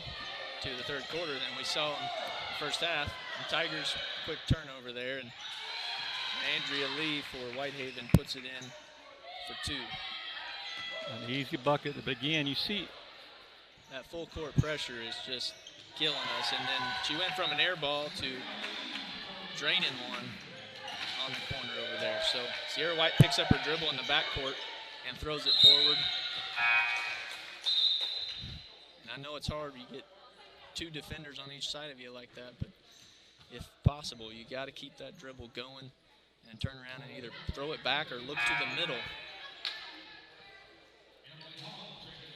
[SPEAKER 1] to the third quarter than we saw in the first half. The Tigers, quick turnover there, and Andrea Lee for Whitehaven puts it in for 2.
[SPEAKER 2] An easy bucket, but again, you see
[SPEAKER 1] that full court pressure is just killing us. And then she went from an air ball to draining one on the corner over there. So Sierra White picks up her dribble in the backcourt and throws it forward. And I know it's hard. You get 2 defenders on each side of you like that, but if possible, you got to keep that dribble going and turn around and either throw it back or look to the middle.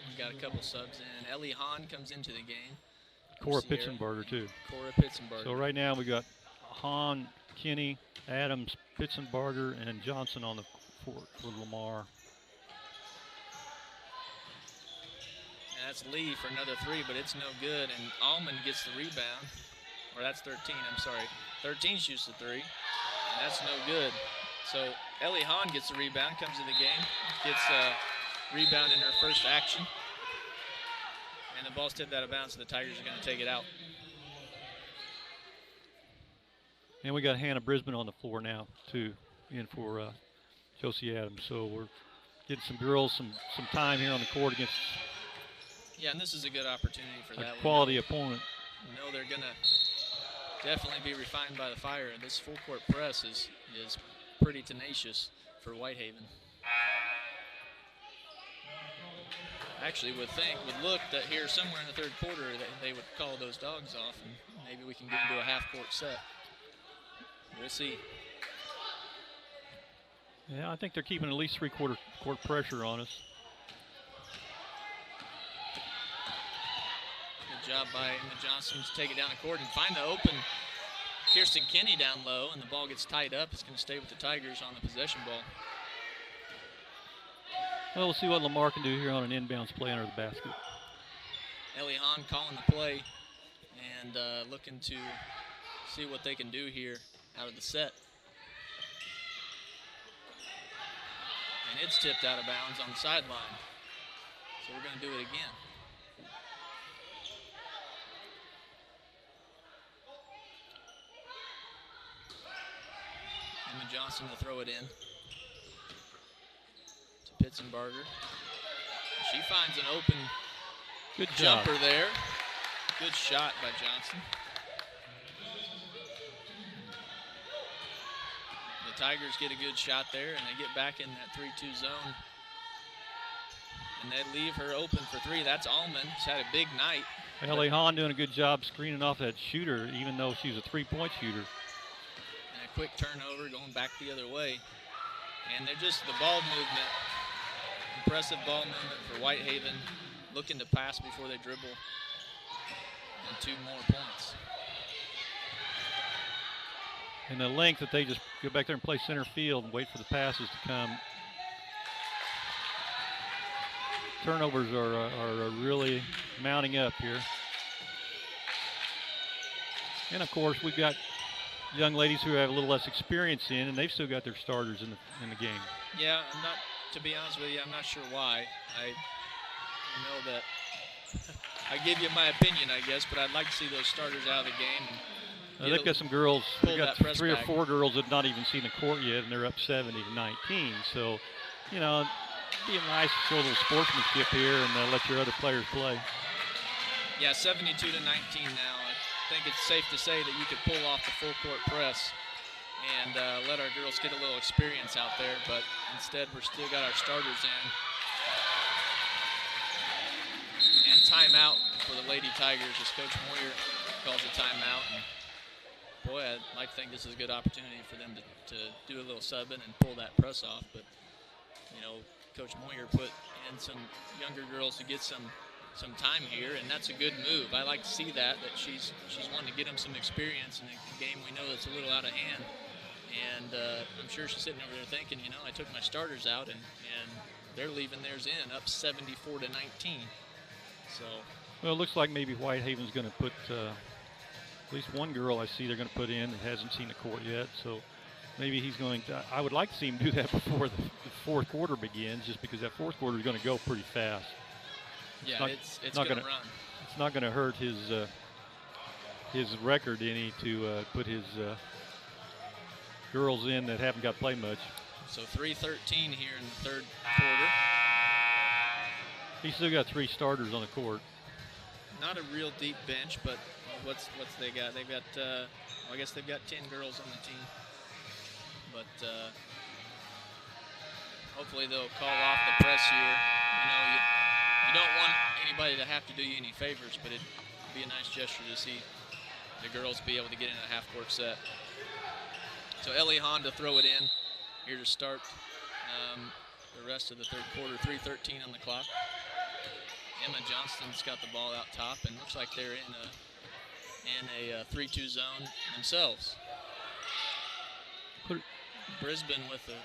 [SPEAKER 1] We got a couple subs in. Ellie Hahn comes into the game.
[SPEAKER 2] Cora Pitzenberger too.
[SPEAKER 1] Cora Pitzenberger.
[SPEAKER 2] So right now we got Hahn, Kinney, Adams, Pitzenberger, and Johnson on the court for Lamar.
[SPEAKER 1] And that's Lee for another 3, but it's no good. And Allman gets the rebound. Or that's 13, I'm sorry. 13 shoots the 3, and that's no good. So Ellie Hahn gets the rebound, comes in the game, gets a rebound in her first action. And the ball's tipped out of bounds, so the Tigers are going to take it out.
[SPEAKER 2] And we got Hannah Brisbane on the floor now, too, in for Josie Adams. So we're getting some girls some time here on the court against
[SPEAKER 1] and this is a good opportunity for that.
[SPEAKER 2] a quality opponent.
[SPEAKER 1] We know they're going to definitely be refined by the fire. This full court press is pretty tenacious for Whitehaven. Actually would look that here somewhere in the third quarter that they would call those dogs off, and maybe we can get into a half-court set. We'll see.
[SPEAKER 2] Yeah, I think they're keeping at least three-quarter court pressure on us.
[SPEAKER 1] Good job by Emma Johnson to take it down the court and find the open Kirsten Kenny down low, and the ball gets tied up. It's going to stay with the Tigers on the possession ball.
[SPEAKER 2] Well, we'll see what Lamar can do here on an inbounds play under the basket.
[SPEAKER 1] Ellie Hahn calling the play and looking to see what they can do here out of the set. And it's tipped out of bounds on the sideline. So we're going to do it again. Emma Johnson to throw it in to Pitzenberger. She finds an open
[SPEAKER 2] Good job.
[SPEAKER 1] jumper there. Good shot by Johnson. The Tigers get a good shot there, and they get back in that 3-2 zone. And they leave her open for three. That's Allman. She's had a big night.
[SPEAKER 2] Ellie Hahn doing a good job screening off that shooter, even though she's a three-point shooter.
[SPEAKER 1] And a quick turnover going back the other way. And they're just the ball movement. Impressive ball movement for Whitehaven. Looking to pass before they dribble. And 2 more points.
[SPEAKER 2] And the length that they just go back there and play center field and wait for the passes to come. Turnovers are really mounting up here. And of course, we've got young ladies who have a little less experience in, and they've still got their starters in the game.
[SPEAKER 1] Yeah, to be honest with you, I'm not sure why. I know that I give you my opinion, I guess, but I'd like to see those starters out of the game.
[SPEAKER 2] They've got some girls, they've got 3 or 4 girls that have not even seen the court yet, and they're up 70-19. So, you know, be a nice little sportsmanship here and let your other players play.
[SPEAKER 1] Yeah, 72-19 now. I think it's safe to say that you could pull off the full court press and let our girls get a little experience out there, but instead we're still got our starters in. And timeout for the Lady Tigers as Coach Moyer calls a timeout. And boy, I'd like to think this is a good opportunity for them to do a little subbing and pull that press off, but you know, Coach Moyer put in some younger girls to get some time here, and that's a good move. I like to see that she's wanting to get them some experience in a game we know that's a little out of hand. And I'm sure she's sitting over there thinking, you know, I took my starters out, and they're leaving theirs in, up 74-19. So.
[SPEAKER 2] Well, it looks like maybe Whitehaven's going to put at least one girl I see they're going to put in that hasn't seen the court yet. So maybe he's going to. I would like to see him do that before the fourth quarter begins, just because that fourth quarter is going to go pretty fast.
[SPEAKER 1] Yeah, it's going to run.
[SPEAKER 2] It's not going to hurt his record any to put his girls in that haven't got play much.
[SPEAKER 1] So 3:13 here in the third quarter.
[SPEAKER 2] He's still got 3 starters on the court.
[SPEAKER 1] Not a real deep bench, but what's they got? They've got I guess they've got 10 girls on the team. But hopefully they'll call off the press here. You know, you don't want anybody to have to do you any favors, but it'd be a nice gesture to see the girls be able to get in a half-court set. So Ellie Hahn to throw it in here to start the rest of the third quarter. 3:13 on the clock. Emma Johnston's got the ball out top, and looks like they're in a 3-2 zone themselves. Brisbane with a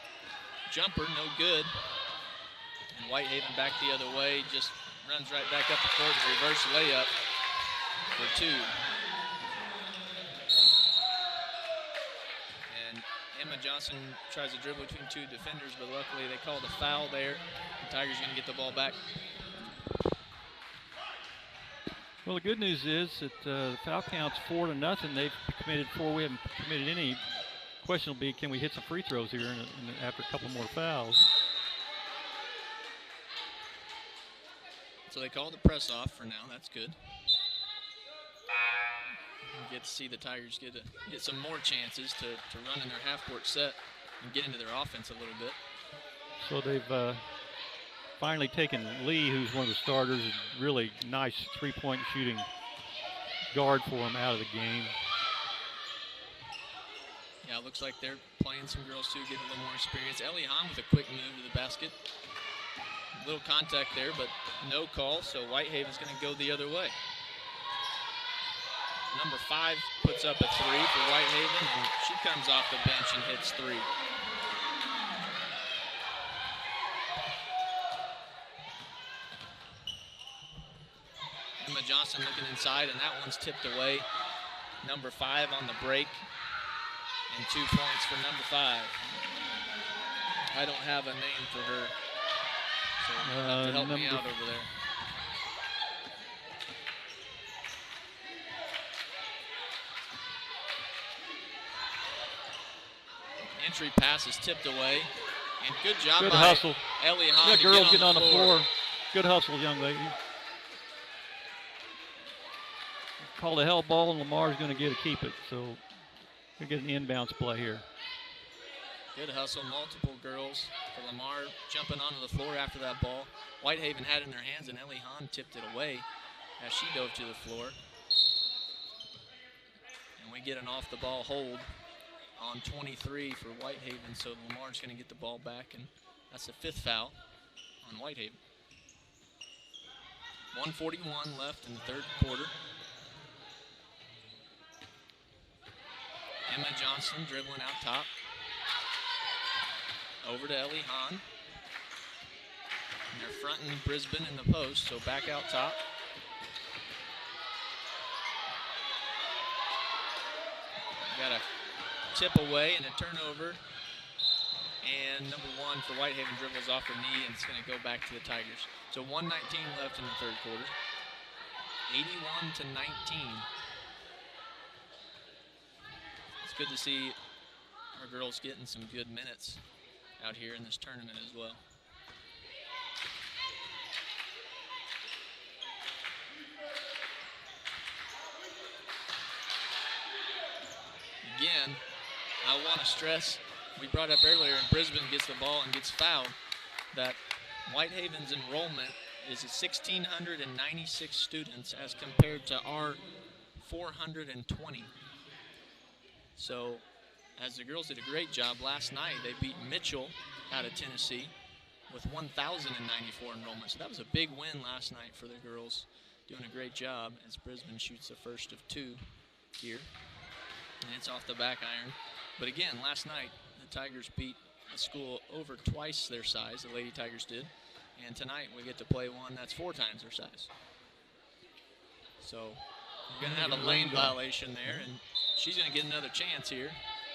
[SPEAKER 1] jumper, no good. And Whitehaven back the other way, just runs right back up the court and reverse layup for 2. And Emma Johnson tries to dribble between 2 defenders, but luckily they called a foul there. The Tigers going to get the ball back.
[SPEAKER 2] Well, the good news is that the foul count's 4-0. They've committed 4. We haven't committed any. Question will be, can we hit some free throws here after a couple more fouls?
[SPEAKER 1] So they call the press off for now. That's good. We get to see the Tigers get some more chances to run in their half-court set and get into their offense a little bit.
[SPEAKER 2] So they've finally taken Lee, who's one of the starters, a really nice three-point shooting guard for him, out of the game.
[SPEAKER 1] Yeah, it looks like they're playing some girls too, getting a little more experience. Ellie Hahn with a quick move to the basket. A little contact there, but no call, so Whitehaven's going to go the other way. Number 5 puts up a 3 for Whitehaven, and she comes off the bench and hits 3. Emma Johnson looking inside, and that one's tipped away. Number 5 on the break. And 2 points for number 5. I don't have a name for her, so you'll have to help me out over there. Entry pass is tipped away, and good job
[SPEAKER 2] Good
[SPEAKER 1] by
[SPEAKER 2] hustle.
[SPEAKER 1] Ellie Hahn.
[SPEAKER 2] Good girls getting on the floor. Good hustle, young lady. called a hell ball, and Lamar's going to get to keep it. So we get an inbounds play here.
[SPEAKER 1] Good hustle, multiple girls for Lamar jumping onto the floor after that ball. Whitehaven had it in their hands, and Ellie Hahn tipped it away as she dove to the floor. And we get an off-the-ball hold on 23 for Whitehaven, so Lamar's going to get the ball back, and that's the 5th foul on Whitehaven. 1:41 left in the 3rd quarter. Emma Johnson dribbling out top. Over to Ellie Hahn. And they're fronting Brisbane in the post, so back out top. Got a tip away and a turnover. And number 1 for Whitehaven dribbles off her knee, and it's going to go back to the Tigers. So 1:19 left in the 3rd quarter. 81-19. It's good to see our girls getting some good minutes out here in this tournament as well. Again, I want to stress, we brought up earlier, and Brisbane gets the ball and gets fouled, that Whitehaven's enrollment is at 1,696 students as compared to our 420. So, as the girls did a great job last night, they beat Mitchell out of Tennessee with 1,094 enrollment. So that was a big win last night for the girls, doing a great job as Brisbane shoots the first of 2 here. And it's off the back iron. But again, last night, the Tigers beat a school over twice their size, the Lady Tigers did. And tonight we get to play one that's 4 times their size. So we're going to have a lane violation there, and she's going to get another chance here.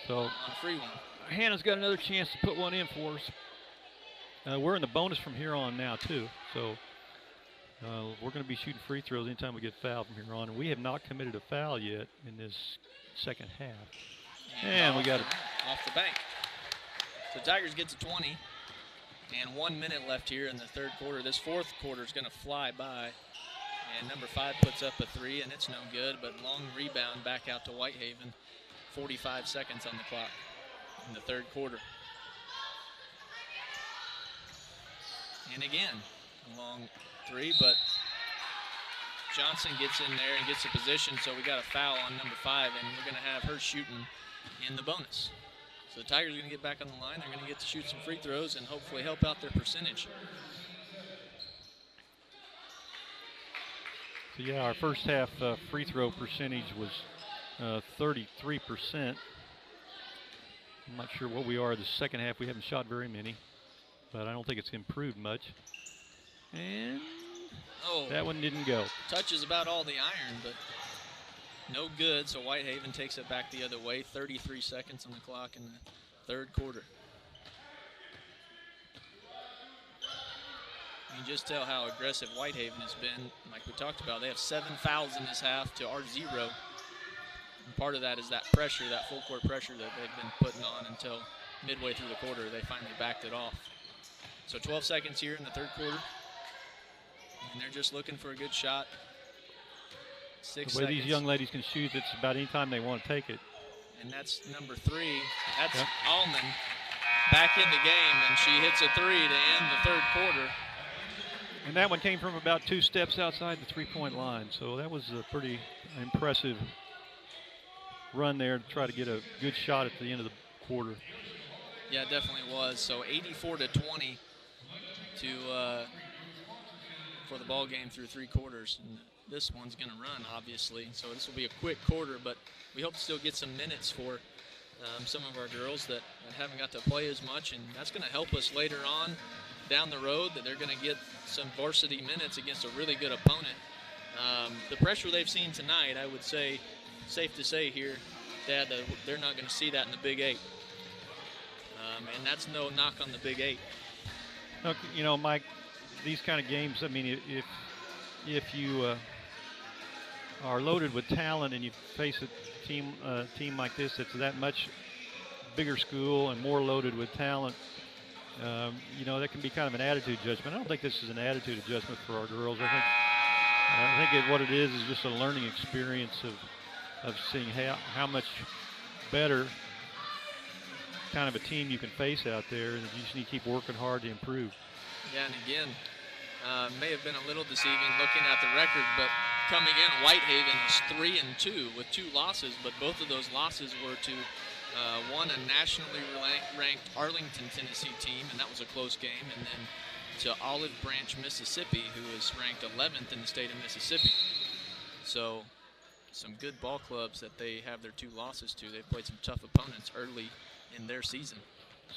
[SPEAKER 2] So
[SPEAKER 1] on a free one.
[SPEAKER 2] Hannah's got another chance to put one in for us. We're in the bonus from here on now, too. So we're going to be shooting free throws anytime we get fouled from here on. And we have not committed a foul yet in this second half. And we got it
[SPEAKER 1] off the bank. So Tigers get to 20. And 1 minute left here in the 3rd quarter. This 4th quarter is going to fly by. And number 5 puts up a 3, and it's no good. But long rebound back out to Whitehaven. 45 seconds on the clock in the 3rd quarter. And again, a long 3, but Johnson gets in there and gets a position, so we got a foul on number 5, and we're going to have her shooting in the bonus. So the Tigers are going to get back on the line. They're going to get to shoot some free throws and hopefully help out their percentage.
[SPEAKER 2] So yeah, our first half free throw percentage was 33%. I'm not sure what we are the second half. We haven't shot very many, but I don't think it's improved much. And that one didn't go.
[SPEAKER 1] Touches about all the iron, but no good. So Whitehaven takes it back the other way. 33 seconds on the clock in the 3rd quarter. You can just tell how aggressive Whitehaven has been. Like we talked about, they have 7 fouls in this half to our 0. And part of that is that pressure, that full court pressure that they've been putting on until midway through the quarter. They finally backed it off. So 12 seconds here in the 3rd quarter. And they're just looking for a good shot. 6
[SPEAKER 2] the way
[SPEAKER 1] seconds.
[SPEAKER 2] These young ladies can shoot, it's about any time they want to take it.
[SPEAKER 1] And that's number 3. That's Allman back in the game, and she hits a 3 to end the 3rd quarter.
[SPEAKER 2] And that one came from about 2 steps outside the 3-point line. So that was a pretty impressive run there to try to get a good shot at the end of the quarter.
[SPEAKER 1] Yeah, it definitely was. So 84-20 for the ball game through 3 quarters. And this one's going to run, obviously. So this will be a quick quarter, but we hope to still get some minutes for some of our girls that haven't got to play as much, and that's going to help us later on down the road, that they're going to get some varsity minutes against a really good opponent. The pressure they've seen tonight, I would say, safe to say here, Dad, that they're not going to see that in the Big 8. And that's no knock on the Big 8.
[SPEAKER 2] Look, you know, Mike, these kind of games, I mean, if you are loaded with talent and you face a team like this that's that much bigger school and more loaded with talent, you know, that can be kind of an attitude judgment. I don't think this is an attitude adjustment for our girls. I I think what it is just a learning experience of seeing how much better kind of a team you can face out there, and you just need to keep working hard to improve.
[SPEAKER 1] Yeah, and again, may have been a little deceiving looking at the record, but coming in, Whitehaven is 3-2 with 2 losses, but both of those losses were to one, a nationally ranked Arlington, Tennessee team, and that was a close game, and then to Olive Branch, Mississippi, who is ranked 11th in the state of Mississippi. So some good ball clubs that they have their 2 losses to. They've played some tough opponents early in their season.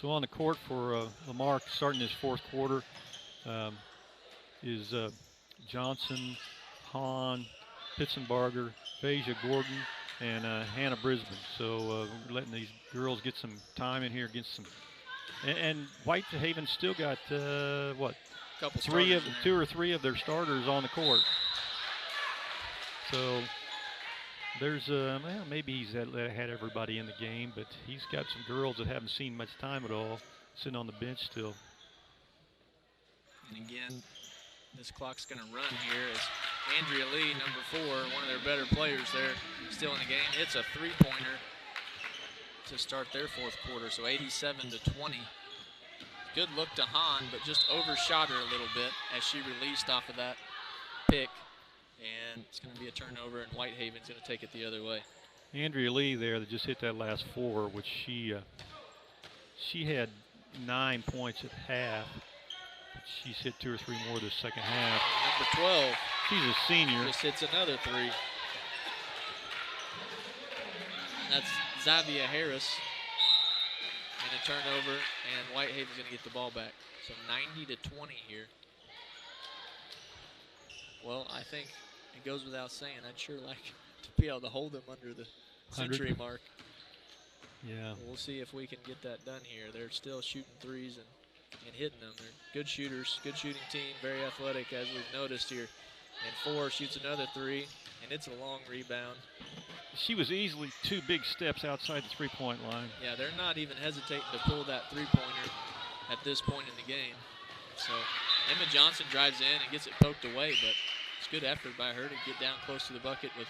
[SPEAKER 2] So on the court for Lamar starting his 4th quarter is Johnson, Hahn, Pitzenbarger, Phasia Gordon, and Hannah Brisbane. So we're letting these girls get some time in here, get some. And Whitehaven still got what?
[SPEAKER 1] Couple
[SPEAKER 2] 2 or 3 of their starters on the court. So there's well, maybe he's had everybody in the game, but he's got some girls that haven't seen much time at all, sitting on the bench still.
[SPEAKER 1] And again, this clock's going to run here as Andrea Lee, number 4, one of their better players there, still in the game. It's a 3-pointer to start their 4th quarter, so 87-20. Good look to Hahn, but just overshot her a little bit as she released off of that pick. And it's going to be a turnover, and Whitehaven's going to take it the other way.
[SPEAKER 2] Andrea Lee there that just hit that last 4, which she had 9 points at half. But she's hit 2 or 3 more this second half.
[SPEAKER 1] Number 12.
[SPEAKER 2] She's a senior.
[SPEAKER 1] Just hits another 3. That's Xavier Harris. And a turnover, and Whitehaven's going to get the ball back. So 90-20 here. Well, I think it goes without saying, I'd sure like to be able to hold them under the century mark.
[SPEAKER 2] Yeah.
[SPEAKER 1] We'll see if we can get that done here. They're still shooting threes and hitting them. They're good shooters, good shooting team, very athletic as we've noticed here. And 4 shoots another 3, and it's a long rebound.
[SPEAKER 2] She was easily 2 big steps outside the three-point line.
[SPEAKER 1] Yeah, they're not even hesitating to pull that three-pointer at this point in the game. So Emma Johnson drives in and gets it poked away, but it's good effort by her to get down close to the bucket with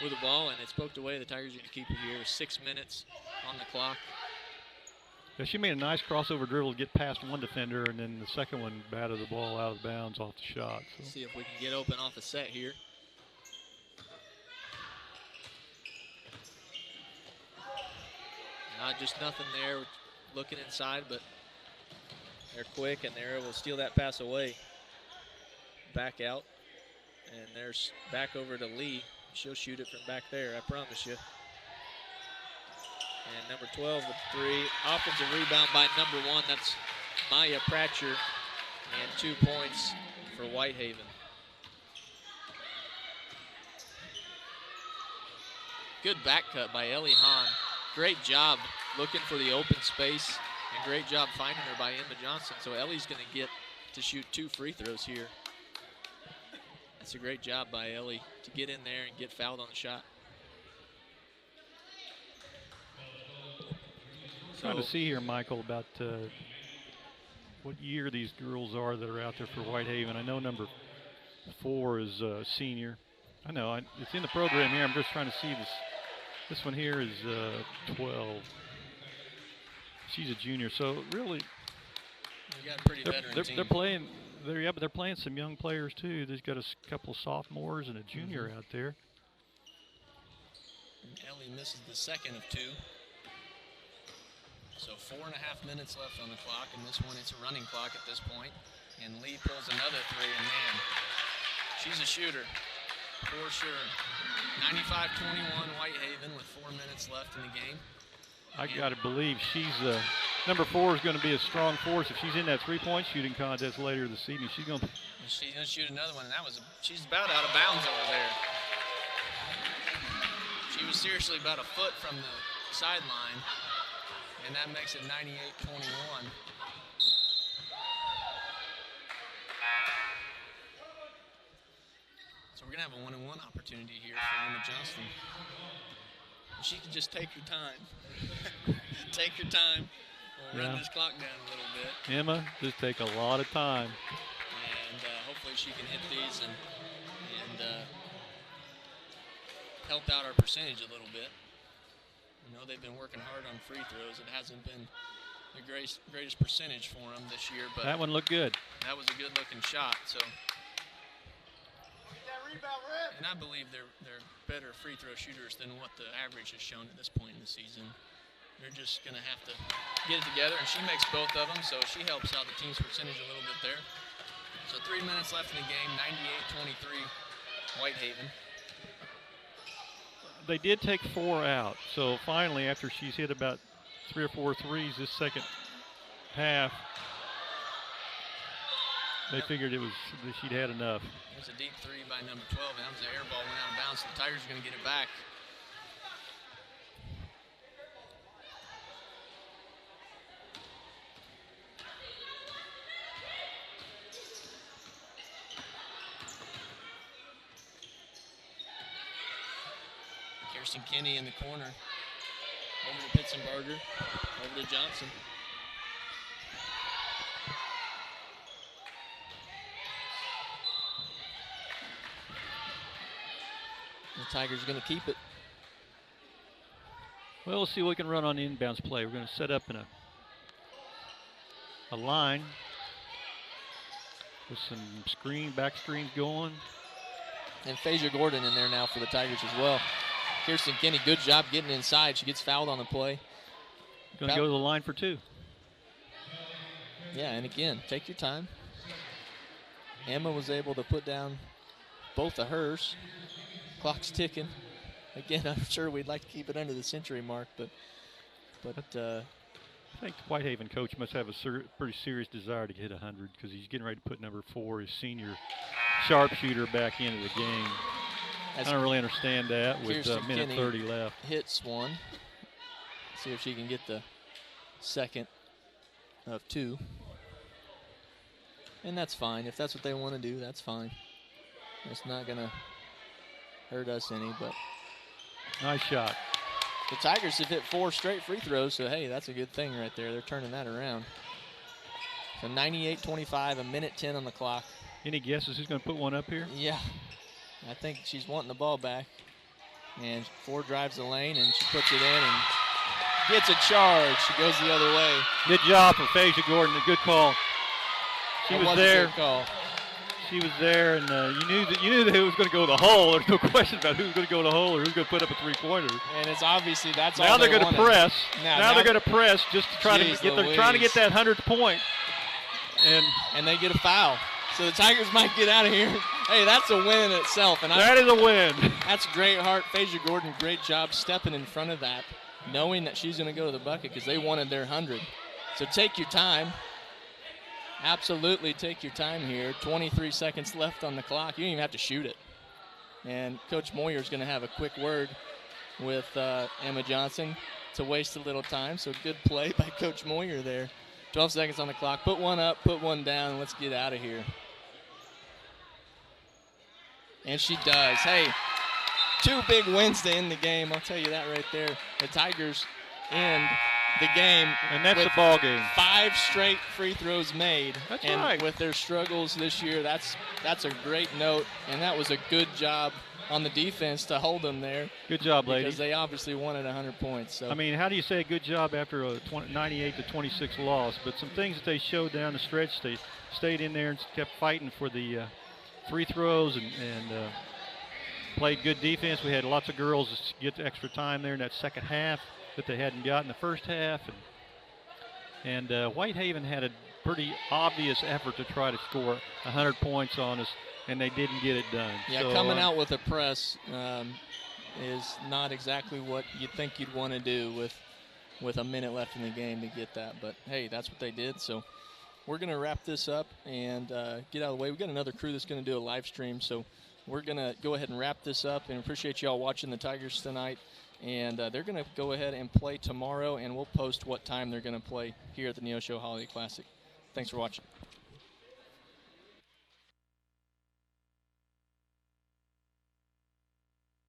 [SPEAKER 1] the ball, and it's poked away. The Tigers are going to keep it here with 6 minutes on the clock.
[SPEAKER 2] Yeah, she made a nice crossover dribble to get past one defender, and then the second one batted the ball out of bounds off the shot. So.
[SPEAKER 1] See if we can get open off a set here. Just nothing there, looking inside, but they're quick and they're able to steal that pass away. Back out, and there's back over to Lee. She'll shoot it from back there, I promise you. And number 12 with 3. Offensive rebound by number 1. That's Maya Pratcher. And 2 points for Whitehaven. Good back cut by Ellie Hahn. Great job looking for the open space. And great job finding her by Emma Johnson. So Ellie's going to get to shoot 2 free throws here. That's a great job by Ellie to get in there and get fouled on the shot.
[SPEAKER 2] Trying to see here, Michael, about what year these girls are that are out there for Whitehaven. I know number 4 is senior. I know it's in the program here. I'm just trying to see this. This one here is 12. She's a junior, so really,
[SPEAKER 1] we got a pretty veteran team.
[SPEAKER 2] They're playing. But they're playing some young players too. They've got a couple of sophomores and a junior out there.
[SPEAKER 1] And Ellie misses the second of 2. So 4.5 minutes left on the clock, and this one, it's a running clock at this point. And Lee pulls another 3, and man, she's a shooter, for sure. 95-21 Whitehaven with 4 minutes left in the game.
[SPEAKER 2] I got to believe she's number 4 is going to be a strong force. If she's in that three-point shooting contest later this evening, she's going to
[SPEAKER 1] shoot another one, and she's about out of bounds over there. She was seriously about a foot from the sideline. And that makes it 98-21. So we're going to have a 1-on-1 opportunity here for Emma Johnston. She can just take her time. Take her time. We'll run this clock down a little bit.
[SPEAKER 2] Emma, just take a lot of time.
[SPEAKER 1] And hopefully she can hit these and and help out our percentage a little bit. You know, they've been working hard on free throws. It hasn't been the greatest percentage for them this year, but
[SPEAKER 2] that one looked good.
[SPEAKER 1] That was a good-looking shot. So, and I believe they're better free throw shooters than what the average has shown at this point in the season. They're just going to have to get it together, and she makes both of them, so she helps out the team's percentage a little bit there. So 3 minutes left in the game, 98-23, Whitehaven.
[SPEAKER 2] They did take 4 out, so finally, after she's hit about 3 or 4 threes this second half, they figured that she'd had enough.
[SPEAKER 1] There's a deep 3 by number 12, and that was an air ball, went out of bounds. So the Tigers are going to get it back. Kirsten Kinney in the corner. Over to Pitzenbarger. Over to Johnson. The Tigers are going to keep it.
[SPEAKER 2] Well, we'll see what we can run on the inbounds play. We're going to set up in a line with some back screens going.
[SPEAKER 1] And Phasia Gordon in there now for the Tigers as well. Kirsten Kinney, good job getting inside. She gets fouled on the play.
[SPEAKER 2] Going to go to the line for 2.
[SPEAKER 1] Yeah, and again, take your time. Emma was able to put down both of hers. Clock's ticking. Again, I'm sure we'd like to keep it under the century mark, but
[SPEAKER 2] I think the Whitehaven coach must have a pretty serious desire to hit 100 because he's getting ready to put number 4, his senior sharpshooter, back into the game. I don't really understand that with a minute 30 left.
[SPEAKER 1] Hits one. See if she can get the second of 2. And that's fine. If that's what they want to do, that's fine. It's not going to hurt us any, but.
[SPEAKER 2] Nice shot.
[SPEAKER 1] The Tigers have hit 4 straight free throws, so hey, that's a good thing right there. They're turning that around. So 98-25, a minute 10 on the clock.
[SPEAKER 2] Any guesses who's going to put one up here?
[SPEAKER 1] Yeah. I think she's wanting the ball back. And Ford drives the lane, and she puts it in and gets a charge. She goes the other way.
[SPEAKER 2] Good job for Phasia Gordon. A good call. She was there. She was there, and you knew that it was going to go to the hole. There's no question about who's going to go to the hole or who's going to put up a 3-pointer.
[SPEAKER 1] And it's obviously that's
[SPEAKER 2] now
[SPEAKER 1] all
[SPEAKER 2] they're going to press.
[SPEAKER 1] Now
[SPEAKER 2] they're going to press just to try to get. They're trying to get that 100th point.
[SPEAKER 1] And they get a foul. So the Tigers might get out of here. Hey, that's a win in itself. And
[SPEAKER 2] that is a win.
[SPEAKER 1] That's great heart. Phasia Gordon, great job stepping in front of that, knowing that she's going to go to the bucket because they wanted their 100. So take your time. Absolutely take your time here. 23 seconds left on the clock. You don't even have to shoot it. And Coach Moyer's going to have a quick word with Emma Johnson to waste a little time. So good play by Coach Moyer there. 12 seconds on the clock. Put one up, put one down, and let's get out of here. And she does. Hey, 2 big wins to end the game. I'll tell you that right there. The Tigers end the game.
[SPEAKER 2] And that's the ball game.
[SPEAKER 1] 5 straight free throws made.
[SPEAKER 2] That's
[SPEAKER 1] and
[SPEAKER 2] right.
[SPEAKER 1] With their struggles this year, that's a great note. And that was a good job on the defense to hold them there.
[SPEAKER 2] Good job, ladies.
[SPEAKER 1] Because they obviously wanted 100 points. So.
[SPEAKER 2] I mean, how do you say a good job after a 98-26 loss? But some things that they showed down the stretch, they stayed in there and kept fighting for the free throws and played good defense. We had lots of girls get extra time there in that second half that they hadn't got in the first half. And Whitehaven had a pretty obvious effort to try to score 100 points on us, and they didn't get it done.
[SPEAKER 1] Yeah, so, coming out with a press is not exactly what you'd think you'd want to do with a minute left in the game to get that. But, hey, that's what they did. So we're going to wrap this up and get out of the way. We've got another crew that's going to do a live stream, so we're going to go ahead and wrap this up and appreciate you all watching the Tigers tonight. And they're going to go ahead and play tomorrow, and we'll post what time they're going to play here at the Neosho Holiday Classic. Thanks for watching.